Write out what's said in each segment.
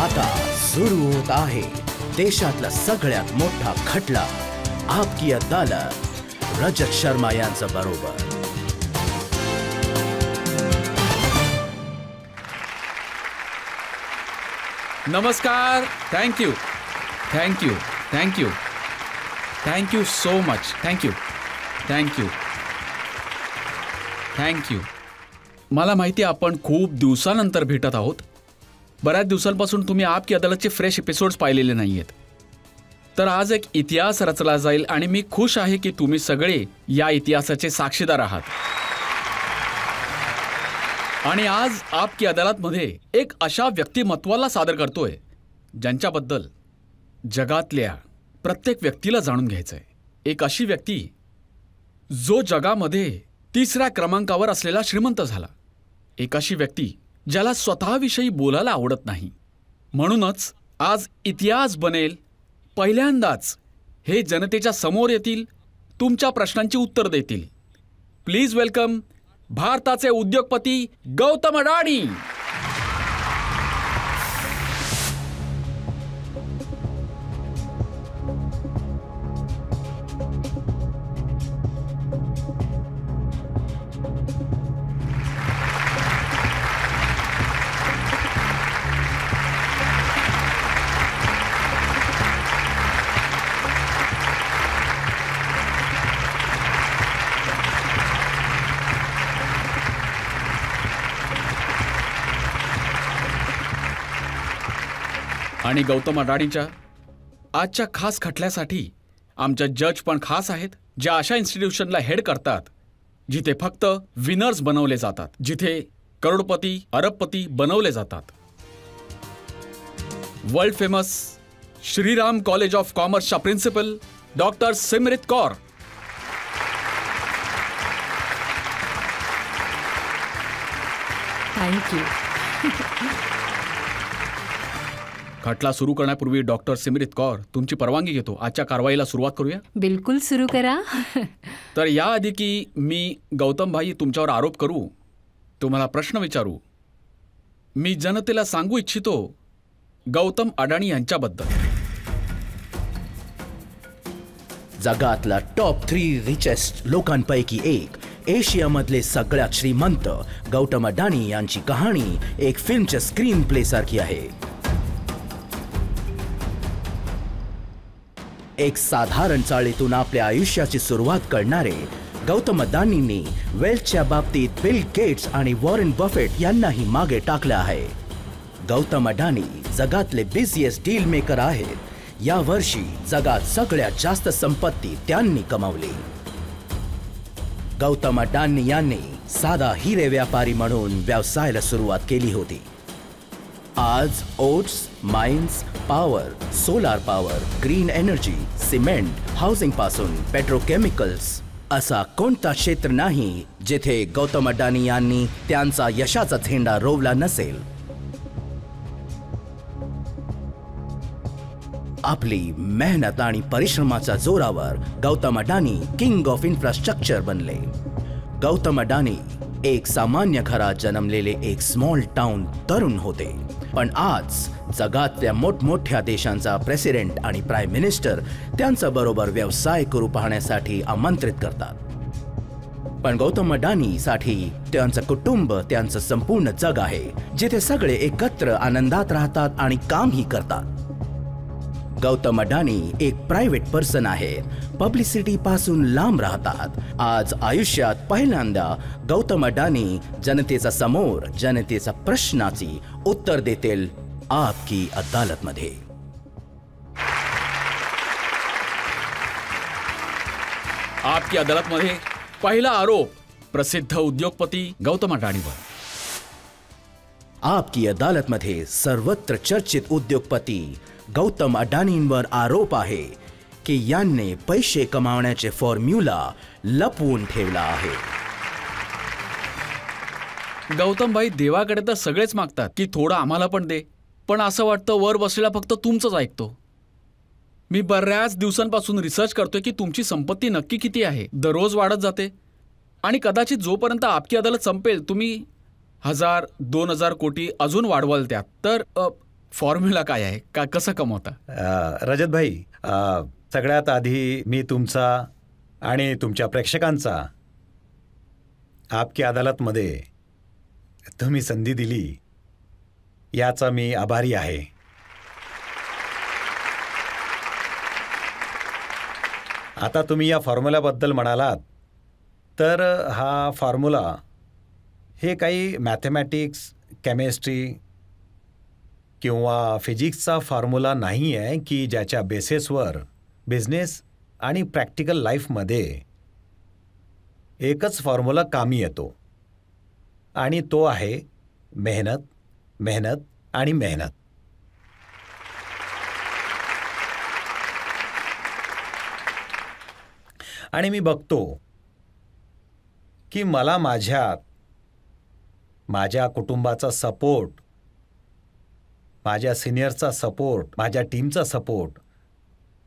आता सुरू होत आहे देशातला सगळ्यात मोठा खटला आपकी अदालत रजत शर्मा यांच्या बरोबर। नमस्कार, thank you thank you thank you thank you so much, thank you thank you thank you. मला माहिती आहे आपण खूप दिवसानंतर भेटत आहोत। बऱ्याच दिवसांपासून तुम्ही आपकी अदालतचे फ्रेश एपिसोड्स पाहिलेले नाही आहेत, तर आज एक इतिहास रचला जाईल आणि मी खुश आहे की तुम्ही सगळे या इतिहासाचे साक्षीदार आहात। आणि आज आपकी अदालतमध्ये एक अशा व्यक्तिमत्वाला सादर करतोय ज्यांच्याबद्दल जगातल्या प्रत्येक व्यक्तीला जाणून घ्यायचंय। एक अशी व्यक्ती जो जगामध्ये 3ऱ्या क्रमांकावर असलेला श्रीमंत झाला। एक अशी व्यक्ती ज्याला स्वतःविषयी बोलायला आवडत नाही, म्हणूनच आज इतिहास बनेल। पहिल्यांदाच हे जनतेच्या समोर येतील, तुमच्या प्रश्नांची उत्तर देतील। प्लीज वेलकम भारताचे उद्योगपती गौतम अडाणी। आणि गौतम अडाणीच्या आजच्या खास खटल्यासाठी आमचे जज पण खास आहेत, ज्या अशा इन्स्टिट्यूशनला हेड करतात जिथे फक्त विनर्स बनवले जातात, जिथे करोडपती अरबपती बनवले जातात। World famous Shriram college of कॉमर्सच्या principal doctor Simrit Kaur. Thank you. खटला सुरू करण्यापूर्वी डॉक्टर सिमरित कौर तुमची परवानगी घेतो, आजच्या कारवाईला सुरुवात करूया। बिलकुल सुरू करा। तर याआधी की मी गौतम भाई तुमच्यावर आरोप करू, तुम्हाला प्रश्न विचारू, मी जनतेला सांगू इच्छितो गौतम अडाणी यांच्याबद्दल। जगातला टॉप 3 रिचेस्ट लोकांपैकी एक, एशियामधले सगळ्यात श्रीमंत गौतम अडाणी यांची कहाणी एक फिल्मच्या स्क्रीन प्ले सारखी आहे। एक साधारण चाळीतून आपल्या आयुष्याची सुरुवात करणारे गौतम अडाणींनी वेल्थच्या बाबतीत बिल गेट्स आणि वॉरेन बफेट यांनाही मागे टाकलं आहे। गौतम अडाणी जगातले बिझिएस्ट डील मेकर आहेत। या वर्षी जगात सगळ्यात जास्त संपत्ती त्यांनी कमावली। गौतम अडाणी यांनी साधा हिरे व्यापारी म्हणून व्यवसायाला सुरुवात केली होती। आज oats, mines, power, solar power, green energy, cement, housing पासून पेट्रोकेमिकल्स असा कोणता क्षेत्र नाही जिथे गौतम अडाणी यांनी त्यांचा यशाचा झेंडा रोवला नसेल। आपली मेहनत आणि परिश्रमाच्या जोरावर गौतम अडाणी किंग ऑफ इन्फ्रास्ट्रक्चर बनले। गौतम अडाणी एक सामान्य घरात जन्मलेले एक स्मॉल टाउन तरुण होते, पण आज जगातल्या मोठमोठ्या देशांचा प्रेसिडेंट आणि प्राईम मिनिस्टर त्यांच्या बरोबर व्यवसाय करू पाहण्यासाठी आमंत्रित करतात। पण गौतम अडाणीसाठी त्यांचं कुटुंब त्यांचं संपूर्ण जग आहे, जिथे सगळे एकत्र आनंदात राहतात आणि कामही करतात। गौतम अडाणी एक प्रायव्हेट पर्सन आहे, पब्लिसिटी पासून लांब राहतात। आज आयुष्यात पहिल्यांदा गौतम अडाणी जनतेच्या समोर जनतेच्या प्रश्नाची उत्तर देतील आपकी अदालत मध्ये। आपकी अदालत मध्ये पहिला आरोप प्रसिद्ध उद्योगपती गौतम अडाणीवर। आपकी अदालत मध्ये सर्वत्र चर्चित उद्योगपती गौतम अडाणींवर आरोप आहे की यांनी पैसे कमावण्याचे फॉर्म्युला लपवून ठेवला आहे। गौतम भाई, देवाकडे तर सगळेच मागतात की थोडं आम्हाला पण दे, पण असं वाटतं वर बसलेला फक्त तुमचंच ऐकतो। मी बऱ्याच दिवसांपासून रिसर्च करतोय की तुमची संपत्ती नक्की किती आहे, दररोज वाढत जाते आणि कदाचित जोपर्यंत आपकी अदालत संपेल तुम्ही 1000-2000 कोटी अजून वाढवाल त्यात। तर फॉर्म्युला काय आहे, का कसं कमवता? रजत भाई, सगळ्यात आधी मी तुमचा आणि तुमच्या प्रेक्षकांचा आपकी अदालतमध्ये तुम्ही संधी दिली याचा मी आभारी आहे. आता तुम्ही या फॉर्म्युल्याबद्दल म्हणालात तर हा फॉर्म्युला हे काही मॅथमॅटिक्स, केमिस्ट्री किंवा फिजिक्सचा फॉर्म्युला नाही आहे की ज्याच्या बेसिसवर बिझनेस आणि प्रॅक्टिकल लाईफमध्ये एकच फॉर्म्युला कामी येतो आणि तो आहे मेहनत, मेहनत आणि मेहनत. आणि मी बघतो की मला माझ्या कुटुंबाचा सपोर्ट, माझ्या सिनियरचा सपोर्ट, माझ्या टीमचा सपोर्ट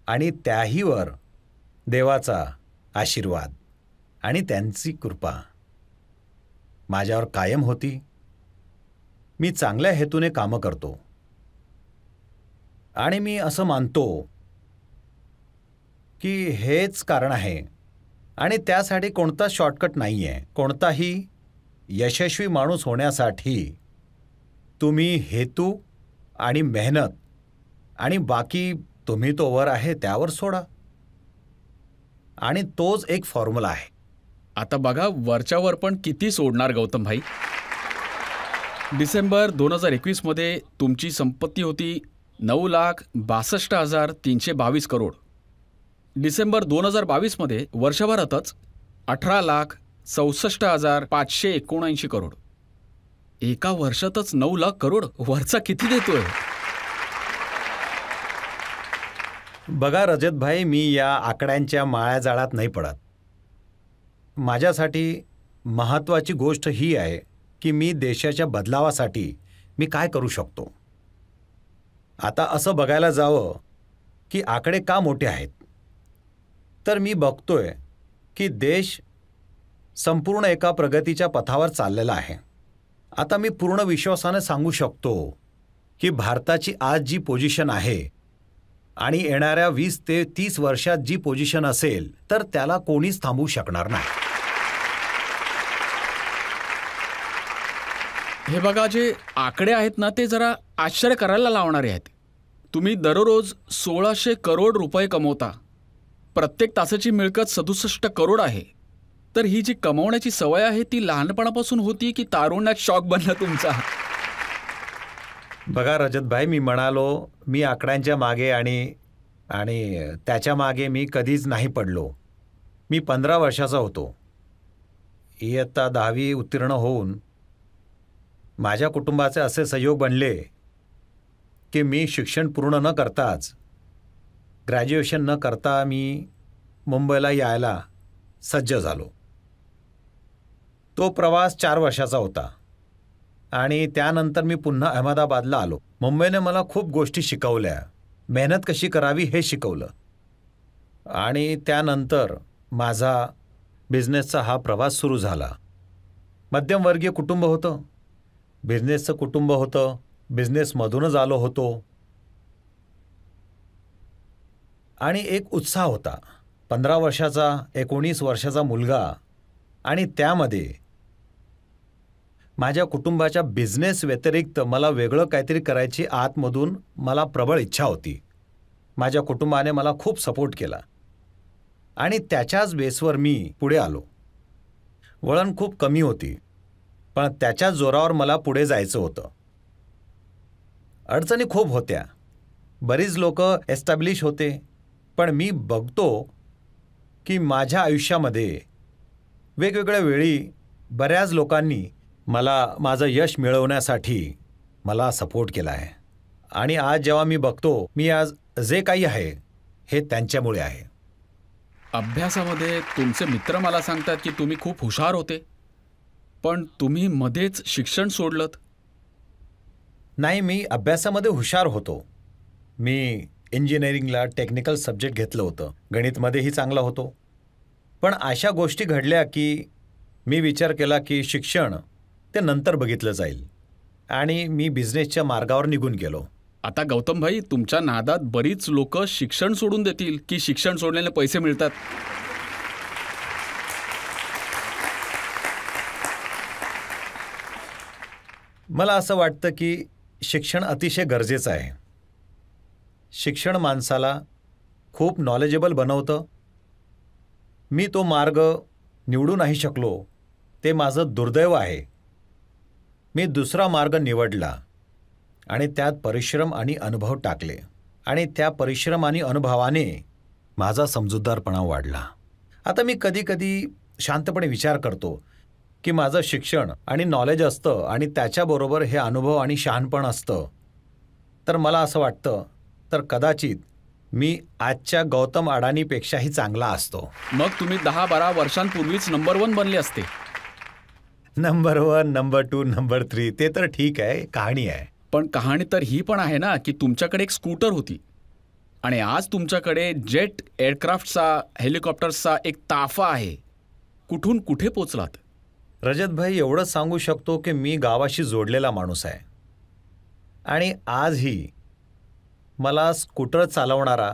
आणि त्याहीवर देवाचा आशीर्वाद आणि त्यांची कृपा माझ्यावर कायम होती. मी चांगल्या हेतूने कामं करतो आणि मी असं मानतो की हेच कारण आहे आणि त्यासाठी कोणता शॉर्टकट नाही आहे. कोणताही यशस्वी माणूस होण्यासाठी तुम्ही हेतू आणि मेहनत आणि बाकी तुम्ही तो वर आहे त्यावर सोडा आणि तोच एक फॉर्म्युला आहे. आता बघा, वरच्यावर पण किती सोडणार गौतम भाई. डिसेंबर 2021 मध्ये तुमची संपत्ती होती 9,62,322 करोड. डिसेंबर 2022 मध्ये वर्षभरातच 18,64,579 करोड. एका वर्षातच 9 लाख करोड. वरचा किती देतोय? बघा रजत भाई, मी या आकड्यांच्या मायाजाळात नाही पडत. माझ्यासाठी महत्त्वाची गोष्ट ही आहे की मी देशाच्या बदलावासाठी मी काय करू शकतो. आता असं बघायला जावं की आकडे का मोठे आहेत, तर मी बघतोय की देश संपूर्ण एका प्रगतीच्या पथावर चाललेला आहे. आता मी पूर्ण विश्वासाने सांगू शकतो की भारताची आज जी पोझिशन आहे आणि येणाऱ्या 20 ते 30 वर्षात जी पोझिशन असेल तर त्याला कोणीच थांबवू शकणार नाही. हे बघा, जे आकडे आहेत ना ते जरा आश्चर्य करायला लावणारे आहेत. तुम्ही दररोज 1,600 करोड रुपये कमवता. प्रत्येक तासाची मिळकत 67 करोड आहे. तर ही जी कमवण्याची सवय आहे ती लहानपणापासून होती की तारुण्यात शॉक बनला तुमचा? बघा रजत भाई, मी म्हणालो मी आकड्यांच्या मागे आणि त्याच्या मागे मी कधीच नाही पडलो. मी 15 वर्षाचा होतो. इयत्ता 10वी उत्तीर्ण होऊन माझ्या कुटुंबाचे असे संयोग बनले की मी शिक्षण पूर्ण न करताच, ग्रॅज्युएशन न करता मी मुंबईला यायला सज्ज झालो. तो प्रवास 4 वर्षाचा होता आणि त्यानंतर मी पुन्हा अहमदाबादला आलो. मुंबईने मला खूप गोष्टी शिकवल्या. मेहनत कशी करावी हे शिकवलं आणि त्यानंतर माझा बिझनेसचा हा प्रवास सुरू झाला. मध्यमवर्गीय कुटुंब होतं, बिझनेसचं कुटुंब होतं, बिझनेसमधूनच आलो होतो आणि एक उत्साह होता. 15 वर्षाचा, 19 वर्षाचा मुलगा आणि त्यामध्ये माझ्या कुटुंबाच्या बिझनेस व्यतिरिक्त मला वेगळं काहीतरी करायची आतमधून मला प्रबळ इच्छा होती. माझ्या कुटुंबाने मला खूप सपोर्ट केला आणि त्याच्याच बेसवर मी पुढे आलो. वळण खूप कमी होती पण त्याच्याच जोरावर मला पुढे जायचं होतं. अडचणी खूप होत्या, बरीच लोक एस्टॅब्लिश होते, पण मी बघतो की माझ्या आयुष्यामध्ये वेगवेगळ्या वेळी बऱ्याच लोकांनी मला माझं यश मिळवण्यासाठी मला सपोर्ट केला आहे आणि आज जेव्हा मी बघतो मी आज जे काही आहे हे त्यांच्यामुळे आहे. अभ्यासामध्ये तुमचे मित्र मला सांगतात की तुम्ही खूप हुशार होते, पण तुम्ही मध्येच शिक्षण सोडलत. नाही, मी अभ्यासामध्ये हुशार होतो. मी इंजिनिअरिंगला टेक्निकल सब्जेक्ट घेतलं होतं, गणितमध्येही चांगला होतो. पण अशा गोष्टी घडल्या की मी विचार केला की शिक्षण ते नंतर बघितलं जाईल आणि मी बिझनेसच्या मार्गावर निघून गेलो. आता गौतम भाई, तुमच्या नादात बरीच लोक शिक्षण सोडून देतील की शिक्षण सोडल्याने पैसे मिळतात. मला असं वाटतं की शिक्षण अतिशय गरजेचं आहे. शिक्षण माणसाला खूप नॉलेजेबल बनवतं. मी तो मार्ग निवडू नाही शकलो, ते माझं दुर्दैव आहे. मी दुसरा मार्ग निवडला आणि त्यात परिश्रम आणि अनुभव टाकले आणि त्या परिश्रम आणि अनुभवाने माझा समजूतदारपणा वाढला. आता मी कधी शांतपणे विचार करतो की माझं शिक्षण आणि नॉलेज असतं आणि त्याच्याबरोबर हे अनुभव आणि शहाणपण असतं, तर मला असं वाटतं तर कदाचित मी आजच्या गौतम अडानीपेक्षाही चांगला असतो. मग तुम्ही 10-12 वर्षांपूर्वीच नंबर 1 बनले असते. नंबर 1, नंबर 2, नंबर 3 ते तर ठीक आहे, कहाणी आहे. पण कहाणी तर ही पण आहे ना की तुमच्याकडे एक स्कूटर होती आणि आज तुमच्याकडे जेट एअरक्राफ्टचा, हेलिकॉप्टर्सचा एक ताफा आहे. कुठून कुठे पोचलात? रजतभाई, एवढंच सांगू शकतो की मी गावाशी जोडलेला माणूस आहे आणि आजही मला स्कूटर चालवणारा,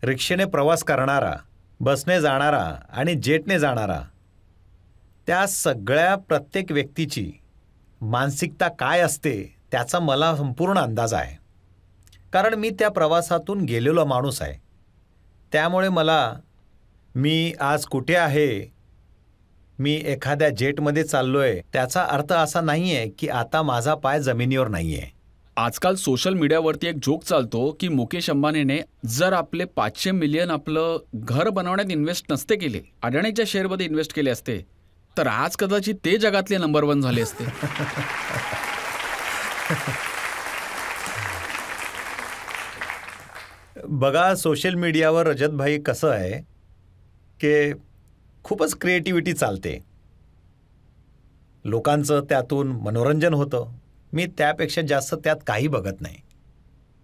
रिक्षेने प्रवास करणारा, बसने जाणारा आणि जेटने जाणारा, त्या सगळ्या प्रत्येक व्यक्तीची मानसिकता काय असते त्याचा मला संपूर्ण अंदाज आहे. कारण मी त्या प्रवासातून गेलेलो माणूस आहे. त्यामुळे मी आज कुठे आहे, मी एखाद्या जेटमध्ये चाललोय, त्याचा अर्थ असा नाही आहे की आता माझा पाय जमिनीवर नाही आहे. आजकाल सोशल मीडियावरती एक जोक चालतो की मुकेश अंबानीने जर आपले 500 मिलियन आपलं घर बनवण्यात इन्व्हेस्ट नसते केले, अडाणीच्या शेअरमध्ये इन्व्हेस्ट केले असते, तर आज कदाचित ते जगातले नंबर 1 झाले असते. बघा, सोशल मीडियावर रजतभाई कसं आहे की खूपच क्रिएटिव्हिटी चालते. लोकांचं त्यातून मनोरंजन होतं. मी त्यापेक्षा जास्त त्यात काही बघत नाही.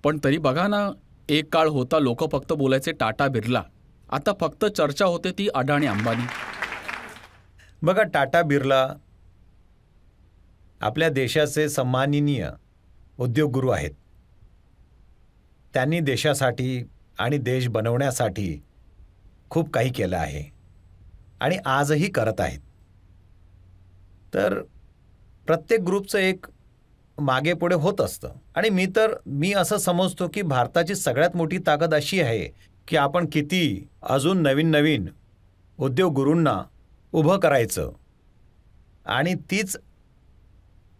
पण तरी बघा ना, एक काळ होता लोक फक्त बोलायचे टाटा बिर्ला, आता फक्त चर्चा होते ती अडाणी अंबानी. बघा, टाटा बिर्ला आपल्या देशाचे सन्माननीय उद्योगगुरू आहेत. त्यांनी देशासाठी आणि देश बनवण्यासाठी खूप काही केलं आहे आणि आजही करत आहेत. तर प्रत्येक ग्रुपचं एक मागे पुढे होत असतं आणि मी असं समजतो की भारताची सगळ्यात मोठी ताकद अशी आहे की आपण किती अजून नवीन उद्योगगुरूंना उभं करायचं आणि तीच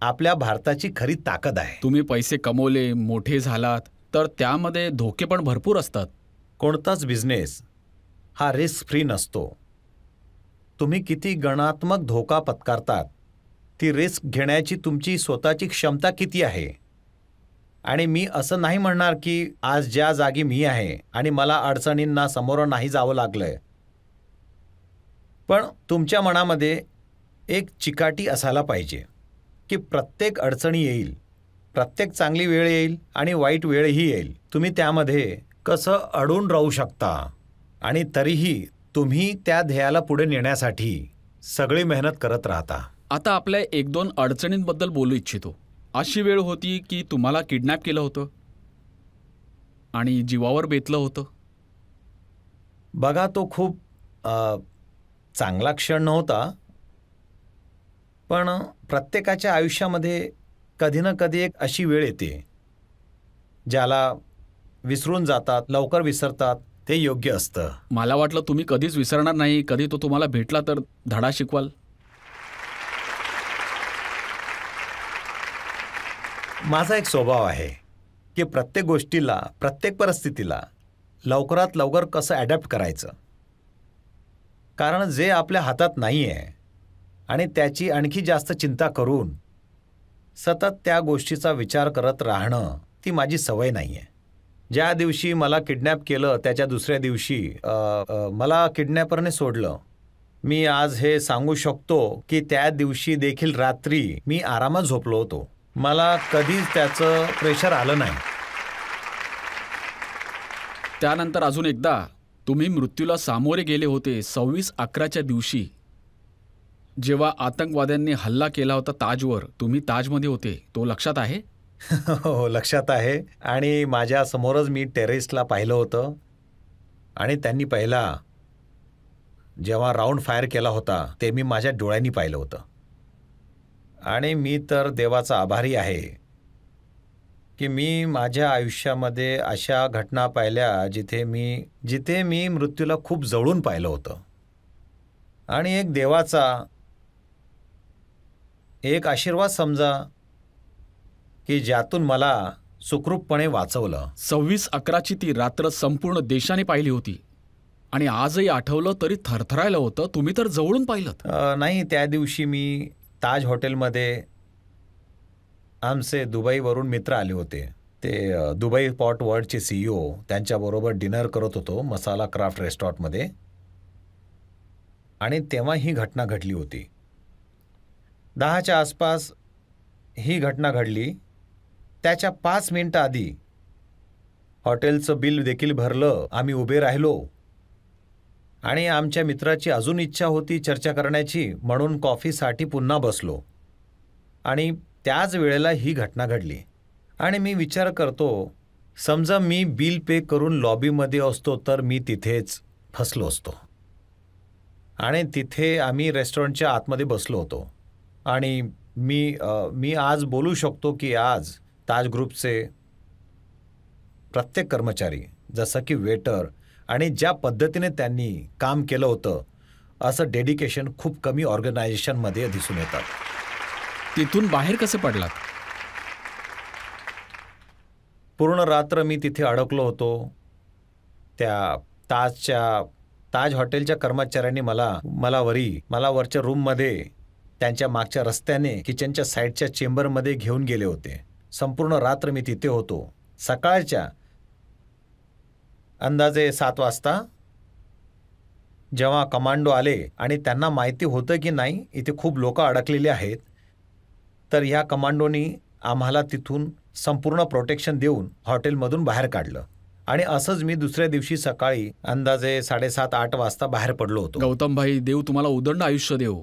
आपल्या भारताची खरी ताकद आहे. तुम्ही पैसे कमवले, मोठे झालात, तर त्यामध्ये धोके पण भरपूर असतात. कोणताच बिझनेस हा रिस्क फ्री नसतो. तुम्ही किती गणात्मक धोका पत्करतात, ती रिस्क घेण्याची तुमची स्वतःची क्षमता किती आहे. आणि मी असं नाही म्हणणार की आज ज्या जागी मी आहे आणि मला अडचणींना समोर नाही जावं लागलंय, पण तुमच्या मनामध्ये एक चिकाटी असायला पाहिजे की प्रत्येक अडचणी येईल, प्रत्येक चांगली वेळ येईल आणि वाईट वेळही येईल. तुम्ही त्यामध्ये कसं अडून राहू शकता आणि तरीही तुम्ही त्या ध्येयाला पुढे नेण्यासाठी सगळी मेहनत करत राहता. आता आपल्या 1-2 अडचणींबद्दल बोलू इच्छितो. अशी वेळ होती की तुम्हाला किडनॅप केलं होतं आणि जीवावर बेतलं होतं. बघा, तो खूप चांगला क्षण नव्हता, पण प्रत्येकाच्या आयुष्यामध्ये कधी ना कधी एक अशी वेळ येते ज्याला विसरून जातात, लवकर विसरतात. ते योग्य असतं. मला वाटलं तुम्ही कधीच विसरणार नाही, कधी तो तुम्हाला भेटला तर धडा शिकवाल. माझा एक स्वभाव आहे की प्रत्येक गोष्टीला, प्रत्येक परिस्थितीला लवकरात लवकर कसं ॲडॅप्ट करायचं. कारण जे आपल्या हातात नाही आहे आणि त्याची आणखी जास्त चिंता करून सतत त्या गोष्टीचा विचार करत राहणं, ती माझी सवय नाही आहे. ज्या दिवशी मला किडनॅप केलं त्याच्या दुसऱ्या दिवशी मला किडनॅपरने सोडलं. मी आज हे सांगू शकतो की त्या दिवशी देखील रात्री मी आरामात झोपलो होतो. मला कधीच त्याचं प्रेशर आलं नाही. त्यानंतर अजून एकदा तुम्ही मृत्यूला सामोरे गेले होते 26/11च्या दिवशी, जेव्हा आतंकवाद्यांनी हल्ला केला होता ताजवर. तुम्ही ताजमध्ये होते, तो लक्षात आहे? हो, लक्षात आहे. आणि माझ्या समोरच मी टेरेसला पाहिलं होतं आणि त्यांनी पहिला जेव्हा राऊंड फायर केला होता ते मी माझ्या डोळ्यांनी पाहिलं होतं. आणि मी तर देवाचा आभारी आहे की मी माझ्या आयुष्यामध्ये अशा घटना पाहिल्या जिथे मी मृत्यूला खूप जवळून पाहिलं होतं. आणि एक देवाचा एक आशीर्वाद समजा की ज्यातून मला सुखरूपपणे वाचवलं. 26/11ची ती रात्र संपूर्ण देशाने पाहिली होती आणि आजही आठवलं तरी थरथरायला होतं. तुम्ही तर जवळून पाहिलं. नाही, त्या दिवशी मी ताज हॉटेलमध्ये आमचे दुबईवरून मित्र आले होते. ते दुबई पॉट वर्ल्डचे CEO, त्यांच्याबरोबर डिनर करत होतो मसाला क्राफ्ट रेस्टॉरंटमध्ये. आणि तेव्हा ही घटना घडली होती. 10च्या आसपास ही घटना घडली. त्याच्या 5 मिनिटं आधी हॉटेलचं बिल देखील भरलं. आम्ही उभे राहिलो आणि आमच्या मित्राची अजून इच्छा होती चर्चा करण्याची, म्हणून कॉफीसाठी पुन्हा बसलो. आणि त्याच वेळेला ही घटना घडली. आणि मी विचार करतो, समजा मी बिल पे करून लॉबीमध्ये असतो तर मी तिथेच फसलो असतो. आणि तिथे आम्ही रेस्टॉरंटच्या आतमध्ये बसलो होतो. आणि मी आज बोलू शकतो की आज ताज ग्रुपचे प्रत्येक कर्मचारी, जसं की वेटर, आणि ज्या पद्धतीने त्यांनी काम केलं होतं, असं डेडिकेशन खूप कमी ऑर्गनायझेशनमध्ये दिसून येतात. तिथून बाहेर कसे पडलात? पूर्ण रात्र मी तिथे अडकलो होतो. त्या ताज हॉटेलच्या कर्मचाऱ्यांनी मला वरच्या रूममध्ये त्यांच्या मागच्या रस्त्याने किचनच्या साईडच्या चेंबरमध्ये घेऊन गेले होते. संपूर्ण रात्र मी तिथे होतो. सकाळच्या अंदाजे 7 वाजता जेव्हा कमांडो आले आणि त्यांना माहिती होतं की नाही इथे खूप लोक अडकलेले आहेत, तर ह्या कमांडोनी आम्हाला तिथून संपूर्ण प्रोटेक्शन देऊन हॉटेलमधून बाहेर काढलं. आणि असंच मी दुसऱ्या दिवशी सकाळी अंदाजे 7:30-8 वाजता बाहेर पडलो होतो. गौतम भाई, देव तुम्हाला उदंड आयुष्य देव.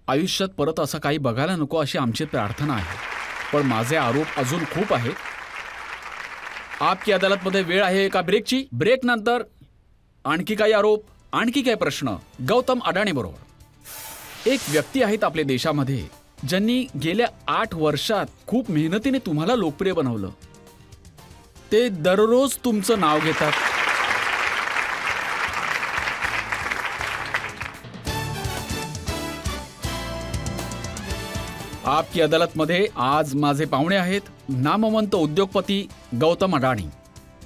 आयुष्यात परत असं काही बघायला नको अशी आमची प्रार्थना आहे. पण माझे आरोप अजून खूप आहेत. आपकी अदालतमध्ये वेळ आहे एका ब्रेकची. ब्रेक नंतर आणखी काही आरोप, आणखी काही प्रश्न गौतम अडाणी बरोबर. एक व्यक्ती आहेत आपल्या देशामध्ये ज्यांनी गेल्या 8 वर्षात खूप मेहनतीने तुम्हाला लोकप्रिय बनवलं. ते दररोज तुमचं नाव घेतात. आपकी अदालतमध्ये आज माझे पाहुणे आहेत नामवंत उद्योगपती गौतम अडाणी.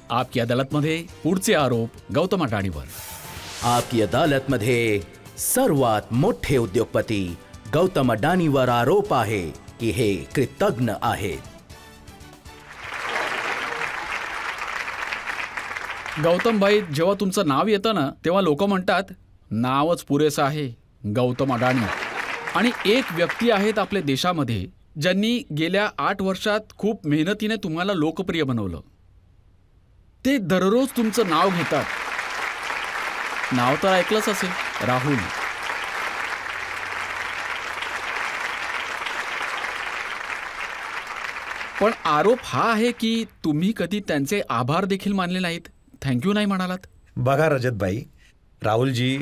आपकी अदालतमध्ये पुढचे आरोप गौतम अडाणीवर. आपकी अदालतमध्ये सर्वात मोठे उद्योगपती गौतम अडाणीवर आरोप आहे की हे कृतज्ञ आहेत. गौतम भाई, जेव्हा तुमचं नाव येतं ना तेव्हा लोक म्हणतात नावच पुरेसं आहे, गौतम अडाणी. आणि एक व्यक्ती आहेत आपल्या देशामध्ये ज्यांनी गेल्या 8 वर्षात खूप मेहनतीने तुम्हाला लोकप्रिय बनवलं. ते दररोज तुमचं नाव घेतात. नाव तर ऐकलंच असेल, राहुल. पण आरोप हा आहे की तुम्ही कधी त्यांचे आभार देखील मानले नाहीत, थँक्यू नाही म्हणालात. बघा रजतभाई, राहुलजी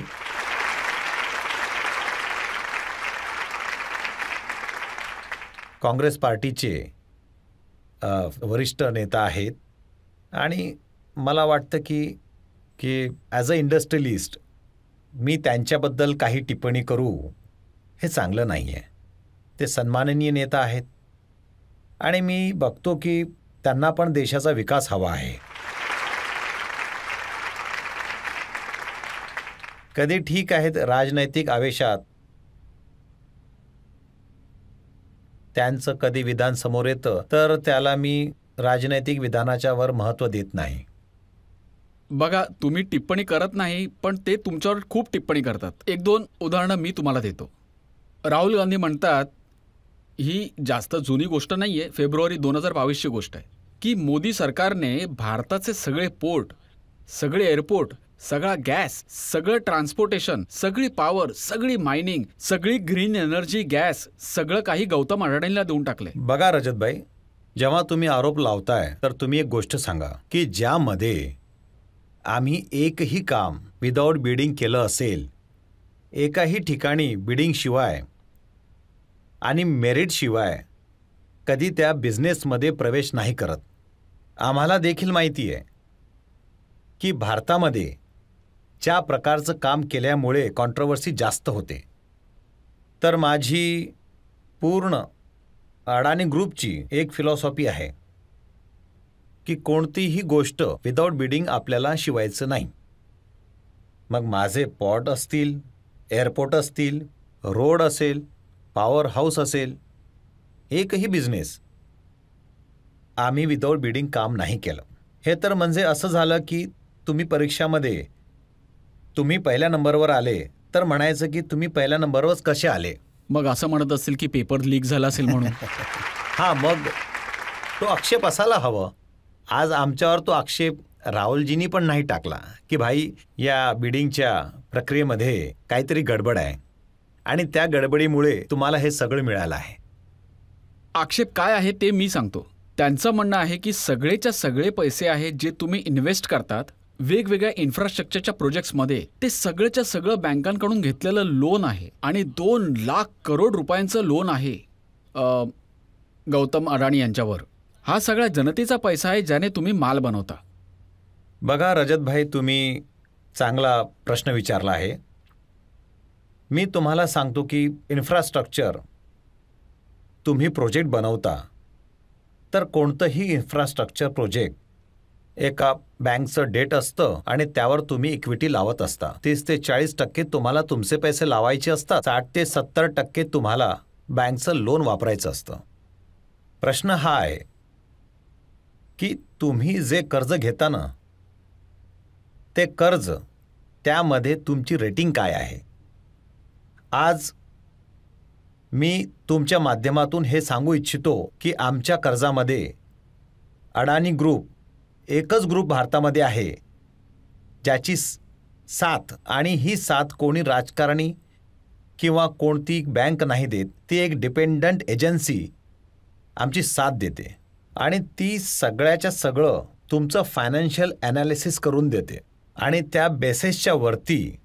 काँग्रेस पार्टीचे वरिष्ठ नेता आहेत. आणि मला वाटतं की ॲज अ इंडस्ट्रियलिस्ट मी त्यांच्याबद्दल काही टिप्पणी करू हे चांगलं नाही आहे. ते सन्माननीय नेता आहेत आणि मी बघतो की त्यांना पण देशाचा विकास हवा आहे. कधी ठीक आहेत, राजनैतिक आवेशात त्यांचं कधी विधान समोर येतं तर त्याला मी राजनैतिक विधानाच्या वर महत्त्व देत नाही. बघा, तुम्ही टिप्पणी करत नाही पण ते तुमच्यावर खूप टिप्पणी करतात. 1-2 उदाहरणं मी तुम्हाला देतो. राहुल गांधी म्हणतात, ही जास्त जुनी गोष्ट नाही आहे, फेब्रुवारी 2022ची गोष्ट आहे, की मोदी सरकारने भारताचे सगळे पोर्ट, सगळे एअरपोर्ट, सगळा गॅस, सगळं ट्रान्सपोर्टेशन, सगळी पॉवर, सगळी मायनिंग, सगळी ग्रीन एनर्जी, गॅस, सगळं काही गौतम अडाणीला देऊन टाकले. बघा रजतभाई, जेव्हा तुम्ही आरोप लावताय तर तुम्ही एक गोष्ट सांगा की ज्यामध्ये आम्ही एकही काम विदाऊट बिडिंग केलं असेल, एकाही ठिकाणी बिडिंगशिवाय आणि मेरिटशिवाय कधी त्या बिझनेसमध्ये प्रवेश नाही करत. आम्हाला देखील माहिती आहे की भारतामध्ये ज्या प्रकारचं काम केल्यामुळे कॉन्ट्रोवर्सी जास्त होते. तर माझी पूर्ण अडाणी ग्रुपची एक फिलॉसॉफी आहे की कोणतीही गोष्ट विदाऊट बिडिंग आपल्याला शिवायचं नाही. मग माझे पोर्ट असतील, एअरपोर्ट असतील, रोड असेल, पॉवर हाऊस असेल, एकही बिझनेस आम्ही विदाऊट बिडिंग काम नाही केलं. हे तर म्हणजे असं झालं की तुम्ही परीक्षामध्ये तुम्ही पहिल्या नंबरवर आले तर म्हणायचं की तुम्ही पहिल्या नंबरवर कसे आले. मग असं म्हणत असेल की पेपर लीक झाला असेल म्हणून. हां, मग तो आक्षेप असायला हवं. आज आमच्यावर तो आक्षेप राहुलजींनी पण नाही टाकला की भाई या बिडिंगच्या प्रक्रियेमध्ये काहीतरी गडबड आहे आणि त्या गडबडीमुळे तुम्हाला हे सगळं मिळालं आहे. आक्षेप काय आहे ते मी सांगतो. त्यांचं म्हणणं आहे की सगळेच्या सगळे पैसे आहेत जे तुम्ही इन्व्हेस्ट करतात वेगवेगळ्या इन्फ्रास्ट्रक्चरच्या प्रोजेक्ट्समध्ये, ते सगळेच्या सगळं बँकांकडून घेतलेलं लोन आहे आणि 2 लाख करोड रुपयांचं लोन आहे गौतम अडाणी यांच्यावर. हा सगळा जनतेचा पैसा आहे ज्याने तुम्ही माल बनवता. बघा रजतभाई, तुम्ही चांगला प्रश्न विचारला आहे. मी तुम्हाला सांगतो की इन्फ्रास्ट्रक्चर तुम्ही प्रोजेक्ट बनवता तर कोणतंही इन्फ्रास्ट्रक्चर प्रोजेक्ट एका बँकचं डेट असतं आणि त्यावर तुम्ही इक्विटी लावत असता. 30 ते 40% तुम्हाला तुमचे पैसे लावायचे असतात, 60 ते 70% तुम्हाला बँकचं लोन वापरायचं असतं. प्रश्न हा आहे की तुम्ही जे कर्ज घेता ना, ते कर्ज त्यामध्ये तुमची रेटिंग काय आहे. आज मी तुमच्या माध्यमातून हे सांगू इच्छितो की आमच्या कर्जामध्ये अडाणी ग्रुप एकच ग्रुप भारतामध्ये आहे ज्याची साथ, आणि ही साथ कोणी राजकारणी किंवा कोणती बँक नाही देत. ती एक डिपेंडंट एजन्सी आमची साथ देते आणि ती सगळ्याच्या सगळं तुमचं फायनान्शियल ॲनालिसिस करून देते आणि त्या बेसिसच्या वरती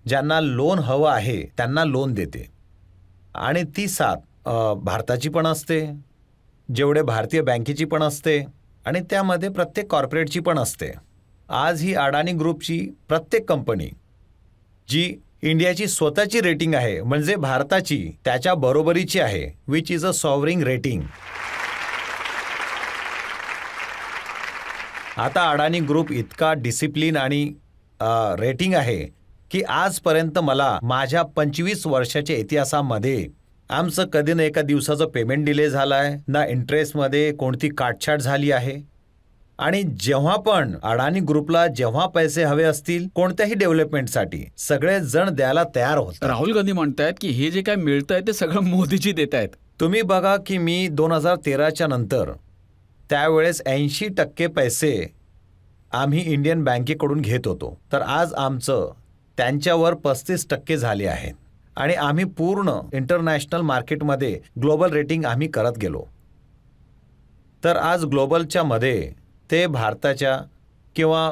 ज्यांना लोन हवं आहे त्यांना लोन देते. आणि ती साथ भारताची पण असते, जेवढे भारतीय बँकेची पण असते आणि त्यामध्ये प्रत्येक कॉर्पोरेटची पण असते. आज ही अडाणी ग्रुपची प्रत्येक कंपनी जी इंडियाची स्वतःची रेटिंग आहे, म्हणजे भारताची त्याच्या बरोबरीची आहे, विच इज अ सॉव्हरिंग रेटिंग. आता अडाणी ग्रुप इतका डिसिप्लिन आणि रेटिंग आहे की आजपर्यंत मला माझ्या 25 वर्षाच्या इतिहासामध्ये आमचं कधी ना एका दिवसाचं पेमेंट डिले झाला आहे, ना इंटरेस्टमध्ये कोणती काटछाट झाली आहे. आणि जेव्हा पण अडाणी ग्रुपला जेव्हा पैसे हवे असतील कोणत्याही डेव्हलपमेंटसाठी सगळे जण द्यायला तयार होतात. राहुल गांधी म्हणतायत की हे जे काय मिळतंय ते सगळं मोदीजी देत आहेत. तुम्ही बघा की मी 2013च्या नंतर त्यावेळेस 80% पैसे आम्ही इंडियन बँकेकडून घेत होतो, तर आज आमचं त्यांच्यावर 35% झाले आहेत आणि आम्ही पूर्ण इंटरनॅशनल मार्केटमध्ये ग्लोबल रेटिंग आम्ही करत गेलो. तर आज ग्लोबलच्या मध्ये ते भारताच्या किंवा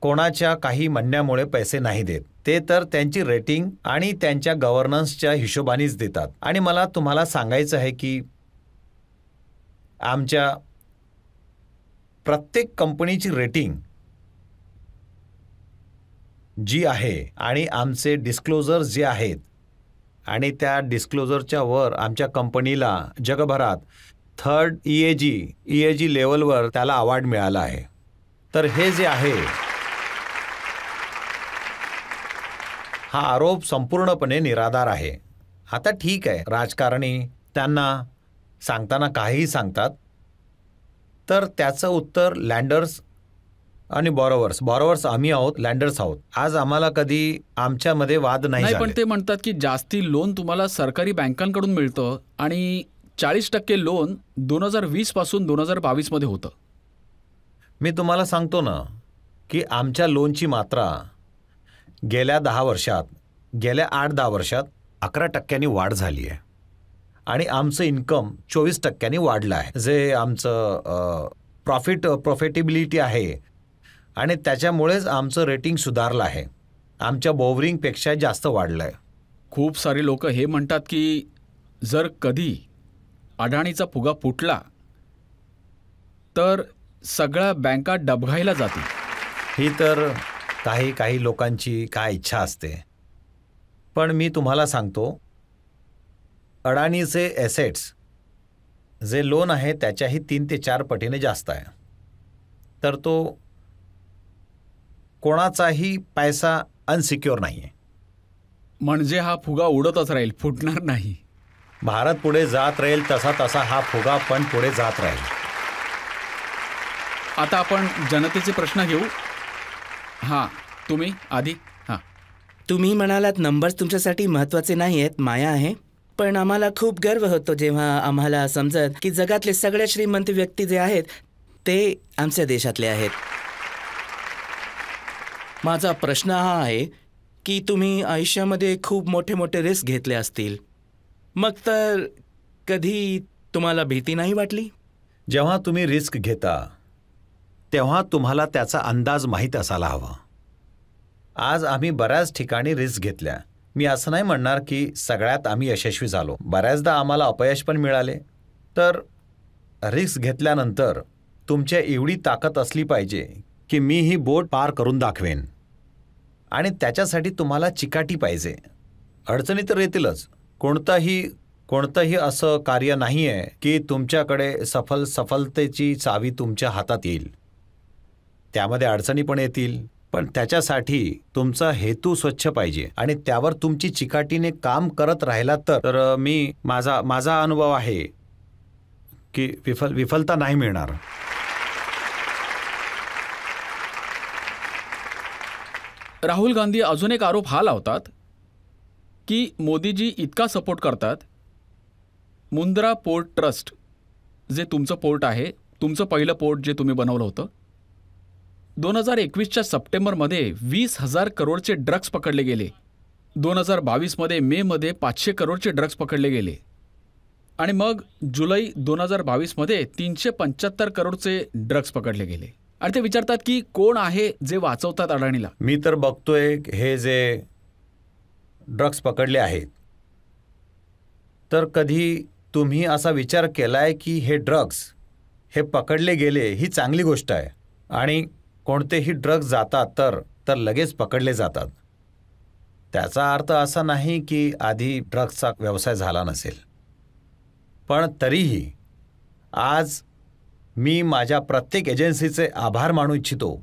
कोणाच्या काही म्हणण्यामुळे पैसे नाही देत, ते तर त्यांची रेटिंग आणि त्यांच्या गव्हर्नन्सच्या हिशोबानेच देतात. आणि मला तुम्हाला सांगायचं आहे की आमच्या प्रत्येक कंपनीची रेटिंग जी आहे आणि आमचे डिस्क्लोजर जे आहेत आणि त्या डिस्क्लोजरच्या वर आमच्या कंपनीला जगभरात 3rd EAG लेवलवर त्याला अवॉर्ड मिळाला आहे. तर हे जे आहे हा आरोप संपूर्णपणे निराधार आहे. आता ठीक आहे, राजकारणी त्यांना सांगताना काहीही सांगतात, तर त्याचं उत्तर लँडर्स आणि बॉरोवर्स आम्ही आहोत, लँडर्स आहोत. आज आम्हाला कधी आमच्यामध्ये वाद नाही पण ते म्हणतात की जास्ती लोन तुम्हाला सरकारी बँकांकडून मिळतं आणि 40% लोन 2020 पासून 2022 मध्ये होतं. मी तुम्हाला सांगतो ना की आमच्या लोनची मात्रा गेल्या 10 वर्षात, गेल्या 8-10 वर्षात 11% वाढ झाली आहे. आणि आमचं इन्कम 24% वाढलं आहे. जे आमचं प्रॉफिटेबिलिटी आहे आणि त्याच्यामुळेच आमचं रेटिंग सुधारलं आहे. आमच्या बोवरिंगपेक्षा जास्त वाढलं आहे. खूप सारे लोक हे म्हणतात की जर कधी अडाणीचा फुगा फुटला तर सगळ्या बँका डबघाईला जातील. ही तर काही लोकांची काय इच्छा असते. पण मी तुम्हाला सांगतो, अडाणीचे ॲसेट्स जे लोन आहे त्याच्याही 3 ते 4 पटीने जास्त आहे. तर तो कोणाचाही पैसा अनसिक्युअर नाही आहे. म्हणजे हा फुगा उडतच राहील, फुटणार नाही. भारत पुढे जात राहील तसा हा फुगा पण पुढे जात राहील. आता आपण जनतेचे प्रश्न घेऊ. हां, तुम्ही आधी. हां, तुम्ही म्हणालात नंबर्स तुमच्यासाठी महत्त्वाचे नाही आहेत, माया आहे. पण आम्हाला खूप गर्व होतो जेव्हा आम्हाला समजत की जगातले सगळ्यात श्रीमंत व्यक्ती जे आहेत ते आमच्या देशातले आहेत. माझा प्रश्न हा आहे की तुम्ही आयुष्यामध्ये खूप मोठे मोठे रिस्क घेतले असतील, मग तर कधी तुम्हाला भीती नाही वाटली? जेव्हा तुम्ही रिस्क घेता तेव्हा तुम्हाला त्याचा अंदाज माहीत असायला हवा. आज आम्ही बऱ्याच ठिकाणी रिस्क घेतल्या. मी असं नाही म्हणणार की सगळ्यात आम्ही यशस्वी झालो. बऱ्याचदा आम्हाला अपयश पण मिळाले. तर रिस्क घेतल्यानंतर तुमच्या एवढी ताकद असली पाहिजे की मी ही बोट पार करून दाखवेन. आणि त्याच्यासाठी तुम्हाला चिकाटी पाहिजे. अडचणी तर येतीलच. कोणतंही असं कार्य नाही आहे की तुमच्याकडे सफलतेची चावी तुमच्या हातात येईल. त्यामध्ये अडचणी पण येतील, पण त्याच्यासाठी तुमचा हेतू स्वच्छ पाहिजे आणि त्यावर तुमची चिकाटीने काम करत राहिला तर माझा अनुभव आहे की विफलता नाही मिळणार. राहुल गांधी अजून एक आरोप हा लावतात की मोदीजी इतका सपोर्ट करतात. मुंद्रा पोर्ट ट्रस्ट जे तुमचं पोर्ट आहे, तुमचं पहिलं पोर्ट जे तुम्ही बनवलं होतं, 2021च्या सप्टेंबरमध्ये 20,000 करोडचे ड्रग्ज पकडले गेले. 2022मध्ये मेमध्ये 500 करोडचे ड्रग्ज पकडले गेले आणि मग जुलै 2022मध्ये 375 करोडचे ड्रग्ज पकडले गेले. आणि ते विचारतात की कोण आहे जे वाचवतात अडाणीला. मी तर बघतोय हे जे ड्रग्ज पकडले आहेत, तर कधी तुम्ही असा विचार केलाय की हे ड्रग्ज हे पकडले गेले ही चांगली गोष्ट आहे आणि कोणतेही ड्रग्ज जातात तर लगेच पकडले जातात. त्याचा अर्थ असा नाही की आधी ड्रग्जचा व्यवसाय झाला नसेल. पण तरीही आज मी माझ्या प्रत्येक एजन्सीचे आभार मानू इच्छितो.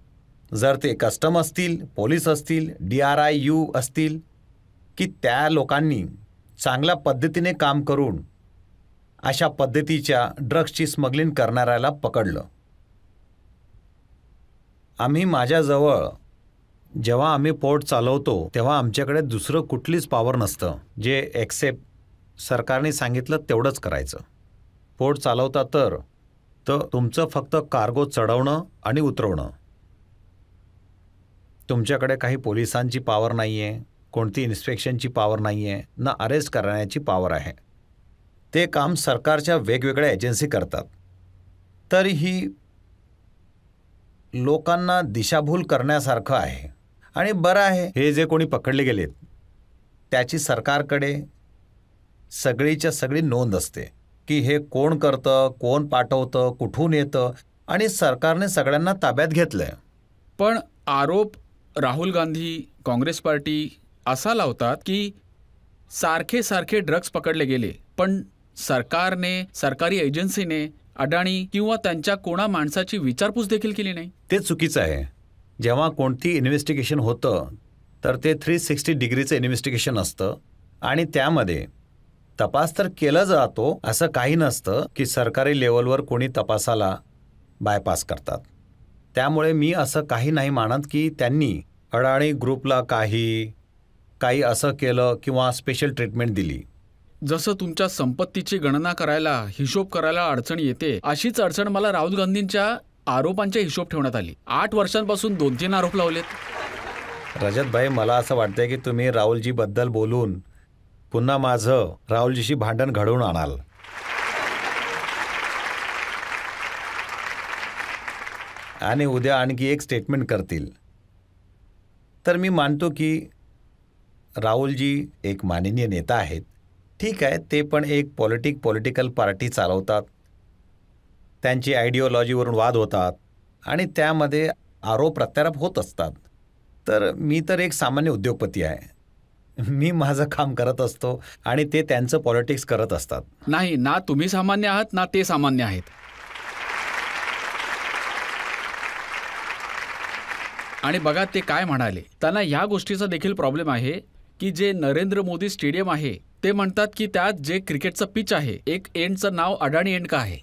जर ते कस्टम असतील, पोलीस असतील, DRIU असतील, की त्या लोकांनी चांगल्या पद्धतीने काम करून अशा पद्धतीच्या ड्रग्जची स्मगलिंग करणाऱ्याला पकडलं. माझ्याजवळ जेव्हा आम्ही पोर्ट चालवतो तेव्हा आमच्याकडे दुसरं कुठलीच पॉवर नसतं जे एक्सेप्ट सरकारने सांगितलं तेवढंच करायचं. पोर्ट चालवता तर तुमचं फक्त कार्गो चढवणं आणि उतरवणं. तुमच्याकडे काही पोलिसांची पॉवर नाही आहे, कोणती इन्स्पेक्शनची पॉवर नाही आहे, ना अरेस्ट करण्याची पॉवर आहे. ते काम सरकारच्या वेगवेगळ्या एजन्सी करतात. तरीही लोकांना दिशाभूल करण्यासारखं आहे. आणि बरं आहे, हे जे कोणी पकडले गेलेत त्याची सरकारकडे सगळीच्या सगळी नोंद असते की हे कोण करतं, कोण पाठवतं, कुठून येतं, आणि सरकारने सगळ्यांना ताब्यात घेतलंय. पण आरोप राहुल गांधी, काँग्रेस पार्टी असा लावतात की सारखे ड्रग्ज पकडले गेले, पण सरकारने, सरकारी एजन्सीने अडाणी किंवा त्यांच्या कोणा माणसाची विचारपूस देखील केली नाही. ते चुकीचं आहे. जेव्हा कोणती इन्व्हेस्टिगेशन होतं तर ते 360 डिग्रीचं इन्व्हेस्टिगेशन असतं आणि त्यामध्ये तपास तर केला जातो. असं काही नसतं की सरकारी लेवलवर कोणी तपासाला बायपास करतात. त्यामुळे मी असं काही नाही मानत की त्यांनी अडाणी ग्रुपला काही असं केलं किंवा स्पेशल ट्रीटमेंट दिली. जसं तुमच्या संपत्तीची गणना करायला, हिशोब करायला अडचण येते, अशीच अडचण मला राहुल गांधींच्या आरोपांच्या हिशोब ठेवण्यात आली. 8 वर्षांपासून 2-3 आरोप लावलेत. रजत भाई, मला असं वाटतंय की तुम्ही राहुलजीबद्दल बोलून पुन्हा माझं राहुलजीशी भांडण घडवून आणाल. आणि उद्या आणखी एक स्टेटमेंट करतील. तर मी मानतो की राहुलजी एक माननीय नेता आहेत. ठीक आहे, ते पण एक पॉलिटिकल पार्टी चालवतात. त्यांची आयडिओलॉजीवरून वाद होतात आणि त्यामध्ये आरोप प्रत्यारोप होत असतात. तर मी तर एक सामान्य उद्योगपती आहे. मी माझं काम करत असतो आणि ते त्यांचं पॉलिटिक्स करत असतात. नाही, ना तुम्ही सामान्य आहात ना ते सामान्य आहेत. आणि बघा ते काय म्हणाले, त्यांना ह्या गोष्टीचा देखील प्रॉब्लेम आहे की जे नरेंद्र मोदी स्टेडियम आहे ते म्हणतात की त्यात जे क्रिकेटचं पिच आहे एक एंडचं नाव अडाणी एंड का आहे.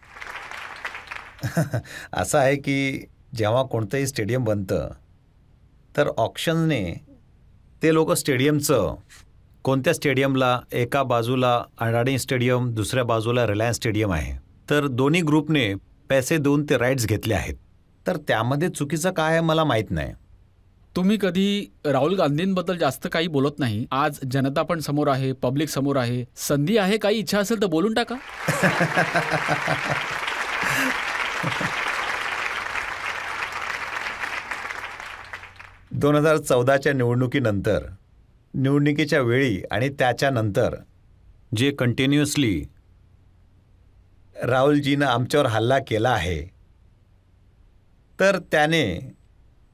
असं आहे की जेव्हा कोणतंही स्टेडियम बनतं तर ऑक्शनने ते लोक स्टेडियमचं कोणत्या स्टेडियमला एका बाजूला अडाणी स्टेडियम दुसऱ्या बाजूला रिलायन्स स्टेडियम आहे तर दोन्ही ग्रुपने पैसे देऊन ते राईट्स घेतले आहेत. तर त्यामध्ये चुकीचं काय आहे मला माहीत नाही. तुम्ही कधी राहुल गांधींबद्दल जास्त काही बोलत नाही. आज जनता पण समोर आहे, पब्लिक समोर आहे, संधी आहे, काही इच्छा असेल तर बोलून टाका. 2014च्या निवडणुकीनंतर निवडणुकीच्या वेळी आणि त्याच्यानंतर जे कंटिन्युअसली राहुलजीनं आमच्यावर हल्ला केला आहे तर त्याने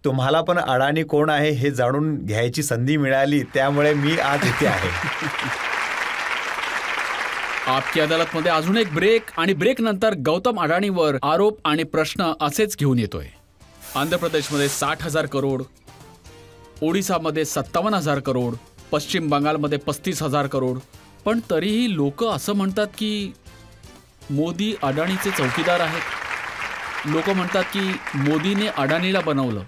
तुम्हाला पण अडाणी कोण आहे हे जाणून घ्यायची संधी मिळाली. त्यामुळे मी आज इथे आहे. आपकी अदालतमध्ये अजून एक ब्रेक आणि ब्रेक नंतर गौतम अडाणीवर आरोप आणि प्रश्न असेच घेऊन येतोय. आंध्र प्रदेशमध्ये 60,000 करोड, ओडिसामध्ये 57,000 करोड, पश्चिम बंगालमध्ये 35,000 करोड. पण तरीही लोक असं म्हणतात की मोदी अडाणीचे चौकीदार आहेत. लोक म्हणतात की मोदीने अडाणीला बनवलं.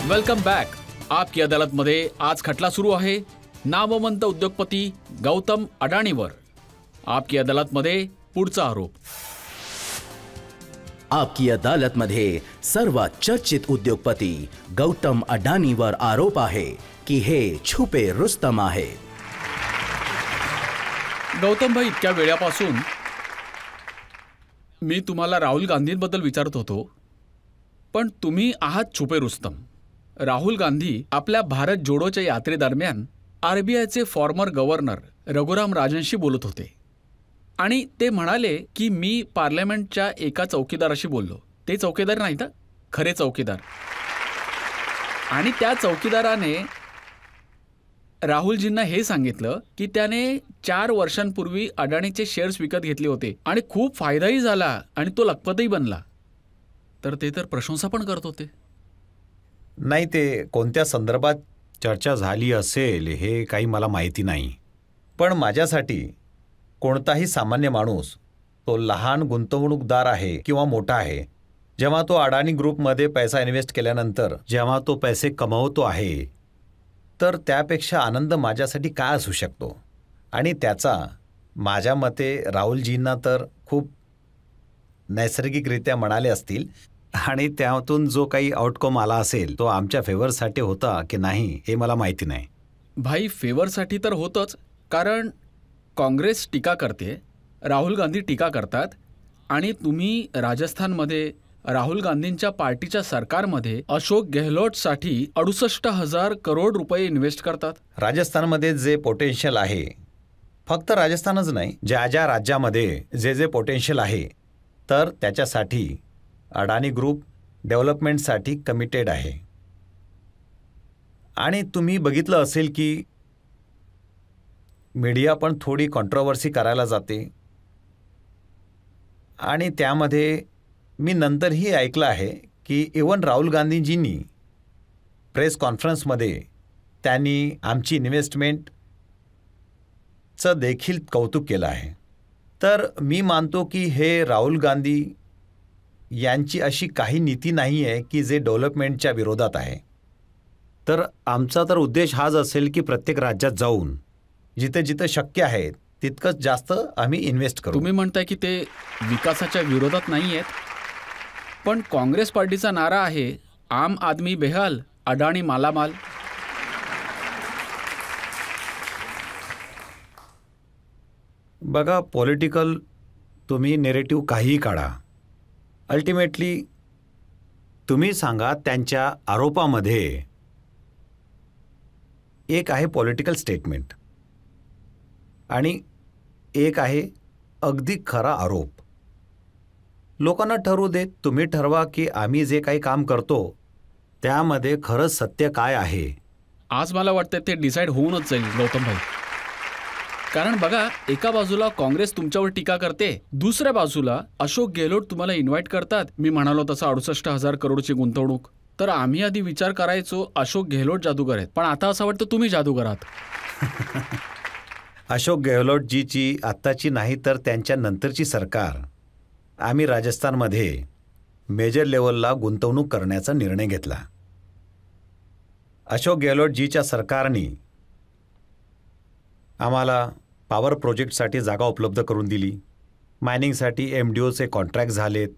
Welcome back. आपकी अदालतमध्ये आज खटला सुरू आहे नामवंत उद्योगपती गौतम अडाणीवर. आपकी अदालतमध्ये पुढचा आरोप. आपकी अदालतमध्ये सर्वात चर्चित उद्योगपती गौतम अडाणीवर आरोप आहे की हे छुपे रुस्तम आहे. गौतम भाई, इतक्या वेळापासून मी तुम्हाला राहुल गांधींबद्दल विचारत होतो, पण तुम्ही आहात छुपे रुस्तम. राहुल गांधी आपल्या भारत जोडोच्या यात्रेदरम्यान RBIचे फॉर्मर गव्हर्नर रघुराम राजनशी बोलत होते आणि ते म्हणाले की मी पार्लमेंटच्या एका चौकीदाराशी बोललो. ते चौकीदार नाही तर खरे चौकीदार. आणि त्या चौकीदाराने राहुलजींना हे सांगितलं की त्याने 4 वर्षांपूर्वी अडाणीचे शेअर्स विकत घेतले होते आणि खूप फायदाही झाला आणि तो लखपतही बनला. तर ते तर प्रशंसा पण करत होते. नाही, ते कोणत्या संदर्भात चर्चा झाली असेल हे काही मला माहिती नाही. पण माझ्यासाठी कोणताही सामान्य माणूस, तो लहान गुंतवणूकदार आहे किंवा मोठा आहे, जेव्हा तो अडाणी ग्रुपमध्ये पैसा इन्व्हेस्ट केल्यानंतर जेव्हा तो पैसे कमवतो आहे तर त्यापेक्षा आनंद माझ्यासाठी काय असू शकतो. आणि त्याचा माझ्या मते राहुलजींना तर खूप नैसर्गिकरित्या मिळाले असतील आणि त्यातून जो काही आउटकम आला असेल तो आमच्या फेवरसाठी होता की नाही हे मला माहिती नाही. भाई, फेवरसाठी तर होतंच, कारण काँग्रेस टीका करते, राहुल गांधी टीका करतात आणि तुम्ही राजस्थानमध्ये राहुल गांधींच्या पार्टीच्या सरकारमध्ये अशोक गेहलोटसाठी 68,000 करोड रुपये इन्व्हेस्ट करतात. राजस्थानमध्ये जे पोटेन्शियल आहे, फक्त राजस्थानच नाही, ज्या ज्या राज्यामध्ये जे जे पोटेन्शियल आहे तर त्याच्यासाठी अडाणी ग्रुप डेव्हलपमेंटसाठी कमिटेड आहे. आणि तुम्ही बघितलं असेल की मीडिया पण थोडी कॉन्ट्रोवर्सी करायला जाते आणि त्यामध्ये मी नंतरही ऐकलं आहे की इवन राहुल गांधीजींनी प्रेस कॉन्फरन्समध्ये त्यांनी आमची इन्व्हेस्टमेंटचं देखील कौतुक केलं आहे. तर मी मानतो की हे राहुल गांधी यांची अशी काही नीती नाही आहे की जे डेव्हलपमेंटच्या विरोधात आहे. तर आमचा तर उद्देश हाच असेल की प्रत्येक राज्यात जाऊन जिथे जिथे शक्य आहे तितकंच जास्त आम्ही इन्व्हेस्ट करू. तुम्ही म्हणताय की ते विकासाच्या विरोधात नाही आहेत, पण काँग्रेस पार्टीचा नारा आहे आम आदमी बेहाल, अडाणी मालामाल. बघा, पॉलिटिकल तुम्ही नेरेटिव्ह काहीही काढा, अल्टिमेटली तुम्ही सांगा त्यांच्या आरोपामध्ये एक आहे पॉलिटिकल स्टेटमेंट आणि एक आहे अगदी खरा आरोप. लोकांना ठरवू देत, तुम्ही ठरवा की आम्ही जे काही काम करतो त्यामध्ये खरंच सत्य काय आहे. आज मला वाटतं ते डिसाईड होऊनच जाईल गौतम भाई. कारण बघा, एका बाजूला काँग्रेस तुमच्यावर टीका करते, दुसऱ्या बाजूला अशोक गेहलोत तुम्हाला इन्व्हाइट करतात. मी म्हणालो तसं 68,000 करोडची गुंतवणूक. तर आम्ही आधी विचार करायचो अशोक गेहलोत जादूगार आहेत, पण आता असं वाटतं तुम्ही जादूगार आहात. अशोक गेहलोतजीची आत्ताची नाही तर त्यांच्या नंतरची सरकार आम्ही राजस्थानमध्ये मेजर लेवलला गुंतवणूक करण्याचा निर्णय घेतला. अशोक गेहलोतजीच्या सरकारने आम्हाला पॉवर प्रोजेक्टसाठी जागा उपलब्ध करून दिली. मायनिंगसाठी MDOचे कॉन्ट्रॅक्ट झालेत.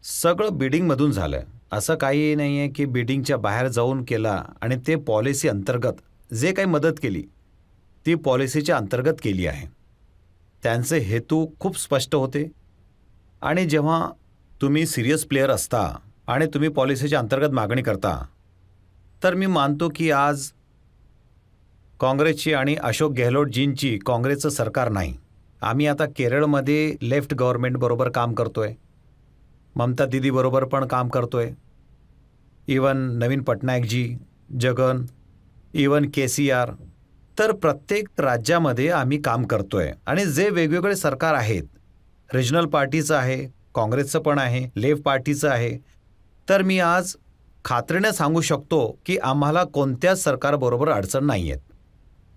सगळं बिडिंगमधून झालं. असं काही नाही आहे की बिडिंगच्या बाहेर जाऊन केला आणि ते पॉलिसी अंतर्गत जे काही मदत केली ती पॉलिसीच्या अंतर्गत केली आहे. त्यांचे हेतू खूप स्पष्ट होते. आणि जेव्हा तुम्ही सिरियस प्लेयर असता आणि तुम्ही पॉलिसीच्या अंतर्गत मागणी करता, तर मी मानतो की आज काँग्रेसची आणि अशोक गेहलोतजींची काँग्रेसचं सरकार नाही. आम्ही आता केरळमध्ये लेफ्ट गव्हर्नमेंटबरोबर काम करतोय, ममता दीदीबरोबर पण काम करतोय, इवन नवीन पटनायकजी, जगन, इवन KCR. तर प्रत्येक राज्यामध्ये आम्ही काम करतोय. आणि जे वेगवेगळे सरकार आहेत, रिजनल पार्टीचं आहे, काँग्रेसचं पण आहे, लेफ्ट पार्टीचं आहे, तर मी आज खात्रीने सांगू शकतो की आम्हाला कोणत्याच सरकारबरोबर अडचण नाही आहेत.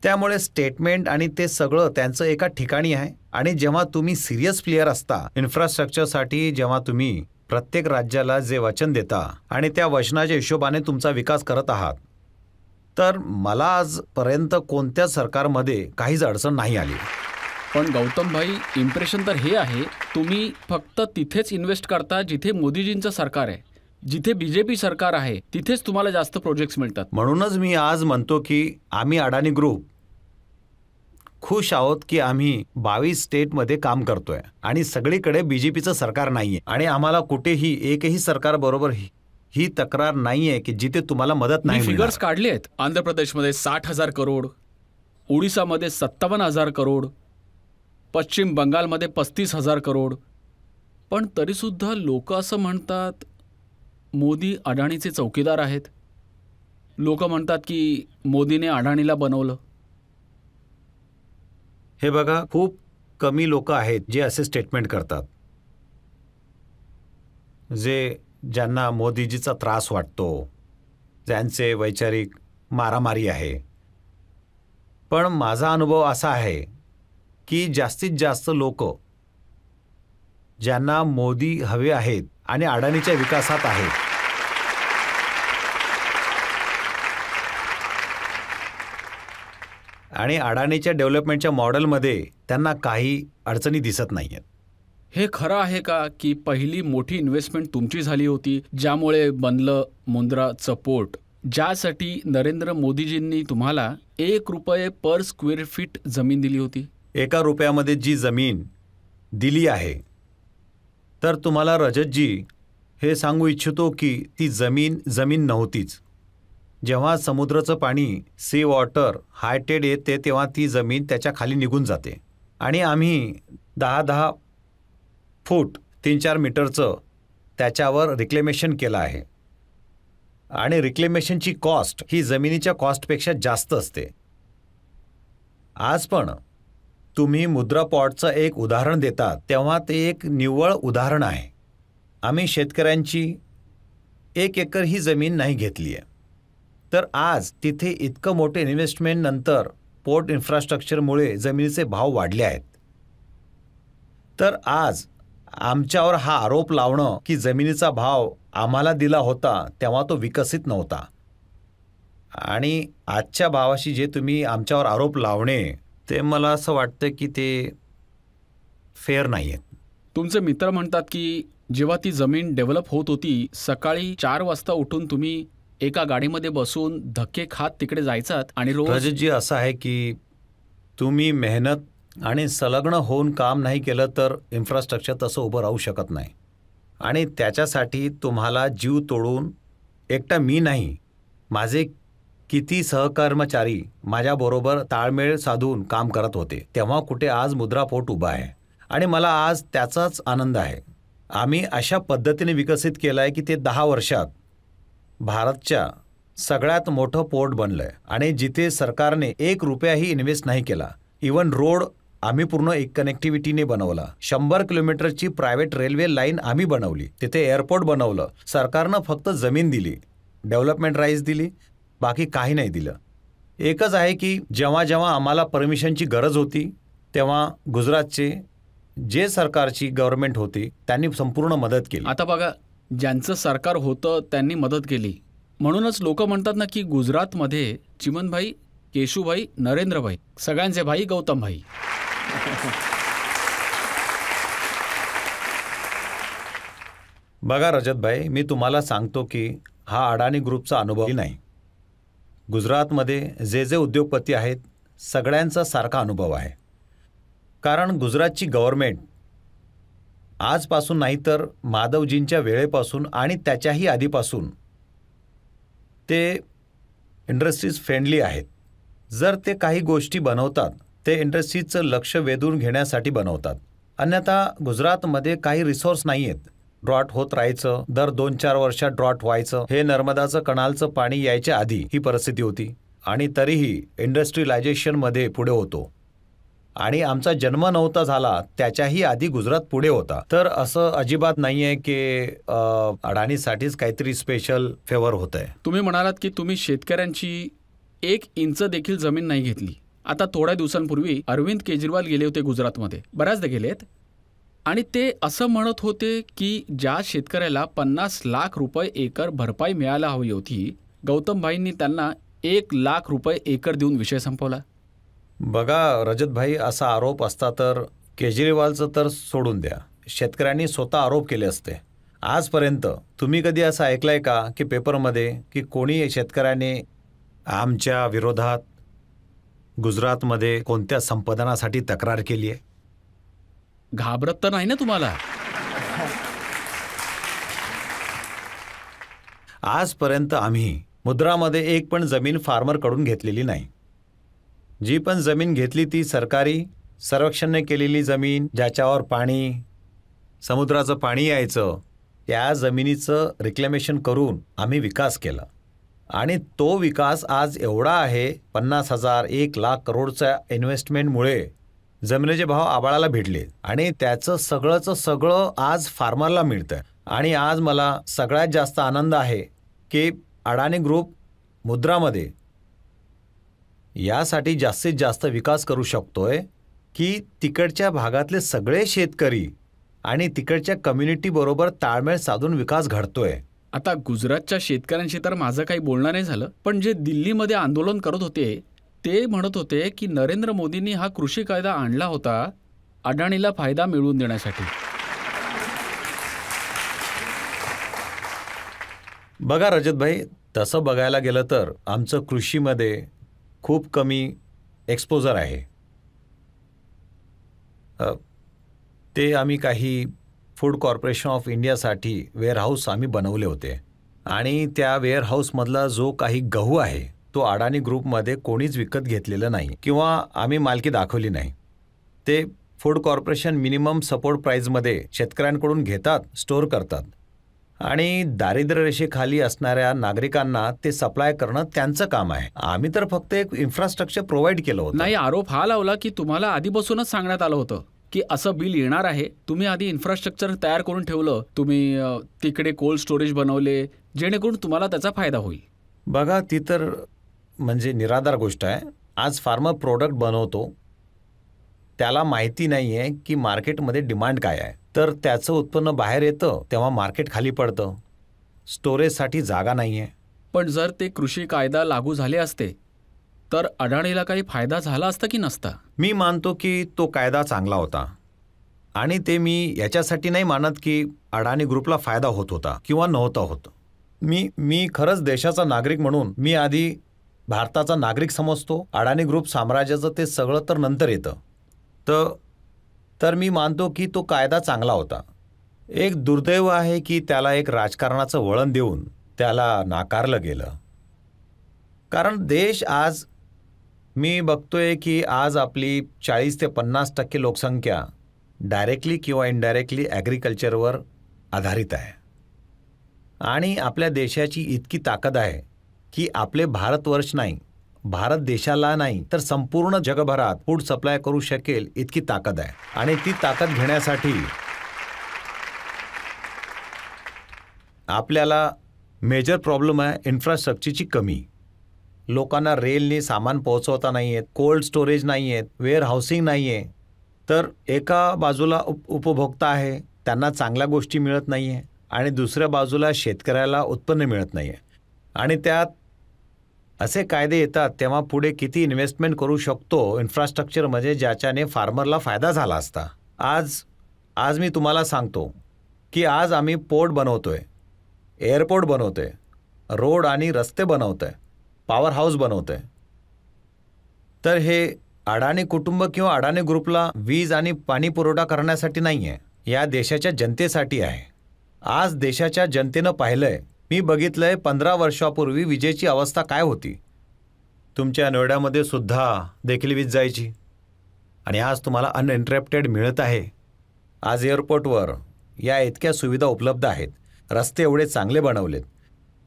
त्यामुळे स्टेटमेंट आणि ते सगळं त्यांचं एका ठिकाणी आहे. आणि जेव्हा तुम्ही सिरियस प्लेयर असता इन्फ्रास्ट्रक्चरसाठी, जेव्हा तुम्ही प्रत्येक राज्याला जे वचन देता आणि त्या वचनाच्या हिशोबाने तुमचा विकास करत आहात, तर मला आजपर्यंत कोणत्या सरकारमध्ये काहीच अडचण नाही आली. पण गौतम भाई, इम्प्रेशन तर हे आहे तुम्ही फक्त तिथेच इन्व्हेस्ट करता जिथे मोदीजींचं सरकार आहे. जिथे BJP सरकार आहे तिथेच तुम्हाला जास्त प्रोजेक्ट्स मिळतात. म्हणूनच मी आज म्हणतो की आम्ही अडाणी ग्रुप खुश आहोत की आम्ही 22 स्टेटमध्ये काम करतोय आणि सगळीकडे BJPचं सरकार नाहीये. आणि आम्हाला कुठेही एकही सरकारबरोबर ही तक्रार नाहीये की जिथे तुम्हाला मदत नाही. फिगर्स काढले आहेत. आंध्र प्रदेशमध्ये 60,000 करोड, ओडिसामध्ये 57,000 करोड, पश्चिम बंगालमध्ये 35,000 करोड. पण तरीसुद्धा लोक असं म्हणतात मोदी अडाणीचे चौकीदार आहेत. लोक म्हणतात की मोदीने अडाणीला बनवलं. हे बघा, खूप कमी लोक आहेत जे असे स्टेटमेंट करतात, ज्यांना मोदीजीचा त्रास वाटतो, ज्यांचे वैचारिक मारामारी आहे. पण माझा अनुभव असा आहे की जास्तीत जास्त लोक ज्यांना मोदी हवे आहेत आणि अडाणीच्या विकासात आहेत, आणि अडाणीच्या डेव्हलपमेंटच्या मॉडेलमध्ये त्यांना काही अडचणी दिसत नाही आहेत. हे खरं आहे का की पहिली मोठी इन्व्हेस्टमेंट तुमची झाली होती, ज्यामुळे बनलं मुंद्राचं पोर्ट, ज्यासाठी नरेंद्र मोदीजींनी तुम्हाला ₹1 पर स्क्वेअर फीट जमीन दिली होती? ₹1 जी जमीन दिली आहे, तर तुम्हाला रजतजी हे सांगू इच्छितो की ती जमीन नव्हतीच. जेव्हा समुद्राचं पाणी, सी वॉटर, हाय टेड येते तेव्हा ती जमीन त्याच्या खाली निघून जाते. आणि आम्ही 10-10 फूट 3-4 मीटरचं त्याच्यावर रिक्लेमेशन केलं आहे. आणि रिक्लेमेशनची कॉस्ट ही जमिनीच्या कॉस्टपेक्षा जास्त असते. आज पण तुम्ही मुद्रा पॉटचं एक उदाहरण देतात तेव्हा ते एक निव्वळ उदाहरण आहे. आम्ही शेतकऱ्यांची 1 एकर ही जमीन नाही घेतली आहे. तर आज तिथे इतकं मोठे इन्व्हेस्टमेंट नंतर पोर्ट इन्फ्रास्ट्रक्चरमुळे जमिनीचे भाव वाढले आहेत. तर आज आमच्यावर हा आरोप लावणं की जमिनीचा भाव आम्हाला दिला होता तेव्हा तो विकसित नव्हता, आणि आजच्या भावाशी जे तुम्ही आमच्यावर आरोप लावणे, ते मला असं वाटतं की ते फेअर नाही आहेत. तुमचे मित्र म्हणतात की जेव्हा ती जमीन डेव्हलप होत होती, सकाळी 4 वाजता उठून तुम्ही एका गाडीमध्ये बसून धक्के खात तिकडे जायचात आणि रोज. रजतजी, असं आहे की तुम्ही मेहनत आणि संलग्न होऊन काम नाही केलं तर इन्फ्रास्ट्रक्चर तसं उभं राहू शकत नाही. आणि त्याच्यासाठी तुम्हाला जीव तोडून एकटा मी नाही, माझे किती सहकर्मचारी माझ्याबरोबर ताळमेळ साधून काम करत होते. तेव्हा कुठे आज मुद्रा पोर्ट उभा आहे आणि मला आज त्याचाच आनंद आहे. आम्ही अशा पद्धतीने विकसित केलं आहे की ते 10 वर्षात भारतच्या सगळ्यात मोठं पोर्ट बनलं आहे आणि जिथे सरकारने 1 रुपयाही इन्व्हेस्ट नाही केला. इवन रोड आम्ही पूर्ण एक कनेक्टिव्हिटीने बनवला. 100 किलोमीटरची प्रायव्हेट रेल्वे लाईन आम्ही बनवली. तिथे एअरपोर्ट बनवलं. सरकारनं फक्त जमीन दिली, डेव्हलपमेंट राईट्स दिली, बाकी काही नाही दिलं. एकच आहे की जेव्हा जेव्हा आम्हाला परमिशनची गरज होती तेव्हा गुजरातचे जे सरकारची गव्हर्नमेंट होती त्यांनी संपूर्ण मदत केली. आता बघा, ज्यांचं सरकार होतं त्यांनी मदत केली म्हणूनच लोक म्हणतात ना की गुजरातमध्ये चिमनभाई, केशूभाई, नरेंद्रभाई, सगळ्यांचे भाई गौतमभाई. बघा रजतभाई, मी तुम्हाला सांगतो की हा अडाणी ग्रुपचा अनुभव नाही. गुजरातमध्ये जे जे उद्योगपती आहेत सगळ्यांचा सारखा अनुभव आहे. कारण गुजरातची गव्हर्नमेंट आजपासून नाही तर माधवजींच्या वेळेपासून आणि त्याच्याही आधीपासून ते इंडस्ट्रीज फ्रेंडली आहेत. जर ते काही गोष्टी बनवतात ते इंडस्ट्रीजचं लक्ष वेधून घेण्यासाठी बनवतात. अन्यथा गुजरातमध्ये काही रिसोर्स नाही आहेत. ड्रॉट होत राहायचं, दर 2-4 वर्षात ड्रॉट व्हायचं. हे नर्मदाचं कनालचं पाणी यायच्या आधी ही परिस्थिती होती आणि तरीही इंडस्ट्रियलायझेशनमध्ये पुढे होतो. आणि आमचा जन्म नव्हता झाला त्याच्याही आधी गुजरात पुढे होता. तर असं अजिबात नाही आहे की अडाणीसाठीच काहीतरी स्पेशल फेवर होत आहे. तुम्ही म्हणालात की तुम्ही शेतकऱ्यांची 1 इंच देखील जमीन नाही घेतली. आता थोड्या दिवसांपूर्वी अरविंद केजरीवाल गेले होते गुजरातमध्ये, बऱ्याचदा गेलेत, आणि ते असं म्हणत होते की ज्या शेतकऱ्याला 50 लाख रुपये एकर भरपाई मिळायला हवी होती, गौतमभाईंनी त्यांना 1 लाख रुपये एकर देऊन विषय संपवला. बघा रजतभाई, असा आरोप असता तर केजरीवालचं तर सोडून द्या, शेतकऱ्यांनी स्वतः आरोप केले असते. आजपर्यंत तुम्ही कधी असं ऐकलंय का की पेपरमध्ये की कोणी शेतकऱ्याने आमच्या विरोधात गुजरातमध्ये कोणत्या संपादनासाठी तक्रार केली आहे? घाबरत तर नाही ना तुम्हाला? आजपर्यंत आम्ही मुद्रामध्ये एक पण जमीन फार्मरकडून घेतलेली नाही. जी पण जमीन घेतली ती सरकारी सर्वेक्षणने केलेली जमीन, ज्याच्यावर पाणी, समुद्राचं पाणी यायचं, त्या जमिनीचं रिक्लेमेशन करून आम्ही विकास केला. आणि तो विकास आज एवढा आहे, 50,000 1 लाख करोडच्या इन्व्हेस्टमेंटमुळे जमिनीचे भाव आभाळाला भिडले आणि त्याचं सगळंचं सगळं आज फार्मरला मिळतं. आणि आज मला सगळ्यात जास्त आनंद आहे की अडाणी ग्रुप मुद्रामध्ये यासाठी जास्तीत जास्त विकास करू शकतोय की तिकडच्या भागातले सगळे शेतकरी आणि तिकडच्या कम्युनिटीबरोबर ताळमेळ साधून विकास घडतोय. आता गुजरातच्या शेतकऱ्यांशी तर माझं काही बोलणं नाही झालं, पण जे दिल्लीमध्ये आंदोलन करत होते ते म्हणत होते की नरेंद्र मोदींनी हा कृषी कायदा आणला होता अडाणीला फायदा मिळवून देण्यासाठी. बघा रजतभाई, तसं बघायला गेलं तर आमचं कृषीमध्ये खूप कमी एक्सपोजर आहे. ते आम्ही काही फूड कॉर्पोरेशन ऑफ इंडियासाठी वेअरहाऊस आम्ही बनवले होते आणि त्या वेअरहाऊसमधला जो काही गहू आहे तो अडाणी ग्रुपमध्ये कोणीच विकत घेतलेलं नाही किंवा आम्ही मालकी दाखवली नाही. ते फूड कॉर्पोरेशन मिनिमम सपोर्ट प्राईजमध्ये शेतकऱ्यांकडून घेतात, स्टोअर करतात आणि दारिद्र्य रेषेखाली असणाऱ्या नागरिकांना ते सप्लाय करणं त्यांचं काम आहे. आम्ही तर फक्त एक इन्फ्रास्ट्रक्चर प्रोव्हाइड केलं होतं. नाही, आरोप हा लावला की तुम्हाला आधीपासूनच सांगण्यात आलं होतं की असं बिल येणार आहे, तुम्ही आधी इन्फ्रास्ट्रक्चर तयार करून ठेवलं, तुम्ही तिकडे कोल्ड स्टोरेज बनवले जेणेकरून तुम्हाला त्याचा फायदा होईल. बघा, ती तर म्हणजे निराधार गोष्ट आहे. आज फार्मर प्रोडक्ट बनवतो, त्याला माहिती नाही आहे की मार्केटमध्ये डिमांड काय आहे, तर त्याचं उत्पन्न बाहेर येतं तेव्हा मार्केट खाली पडतं, स्टोरेजसाठी जागा नाही आहे. पण जर ते कृषी कायदा लागू झाले असते तर अडाणीला काही फायदा झाला असता की नसता? मी मानतो की तो कायदा चांगला होता आणि ते मी याच्यासाठी नाही मानत की अडाणी ग्रुपला फायदा होत होता किंवा नव्हता होत. मी खरंच देशाचा नागरिक म्हणून मी आधी भारताचा नागरिक समजतो. अडाणी ग्रुप साम्राज्याचं ते सगळं तर नंतर येतं. तर मी मानतो की तो कायदा चांगला होता. एक दुर्दैव आहे की त्याला एक राजकारणाचं वळण देऊन त्याला नाकारलं गेलं. कारण देश आज मी बघतोय की आज आपली 40 ते 50% लोकसंख्या डायरेक्टली किंवा इनडायरेक्टली ॲग्रिकल्चरवर आधारित आहे. आणि आपल्या देशाची इतकी ताकद आहे की आपले भारतवर्ष नाही, भारत देशाला नाही तर संपूर्ण जगभरात फूड सप्लाय करू शकेल इतकी ताकद आहे. आणि ती ताकद घेण्यासाठी आपल्याला मेजर प्रॉब्लेम आहे इन्फ्रास्ट्रक्चरची कमी. लोकांना रेलने सामान पोहोचवता नाही आहेत, कोल्ड स्टोरेज नाही आहेत, वेअर हाऊसिंग नाही आहे. तर एका बाजूला उपभोक्ता आहे, त्यांना चांगल्या गोष्टी मिळत नाही आहे, आणि दुसऱ्या बाजूला शेतकऱ्याला उत्पन्न मिळत नाही आहे. आणि त्यात असे कायदे येतात तेव्हा पुढे किती इन्व्हेस्टमेंट करू शकतो इन्फ्रास्ट्रक्चरमध्ये ज्याच्याने फार्मरला फायदा झाला असता. आज मी तुम्हाला सांगतो की आज आम्ही पोर्ट बनवतोय, एअरपोर्ट बनवतोय, रोड आणि रस्ते बनवतोय, पॉवर हाऊस बनवतोय. तर हे अडाणी कुटुंब किंवा अडाणी ग्रुपला वीज आणि पाणी पुरवठा करण्यासाठी नाही आहे, या देशाच्या जनतेसाठी आहे. आज देशाच्या जनतेनं पाहिलंय, मी बघितलंय 15 वर्षापूर्वी विजेची अवस्था काय होती. तुमच्या नोएडामध्ये सुद्धा देखील वीज जायची आणि आज तुम्हाला अनइंटरप्टेड मिळत आहे. आज एअरपोर्टवर या इतक्या सुविधा उपलब्ध आहेत, रस्ते एवढे चांगले बनवलेत.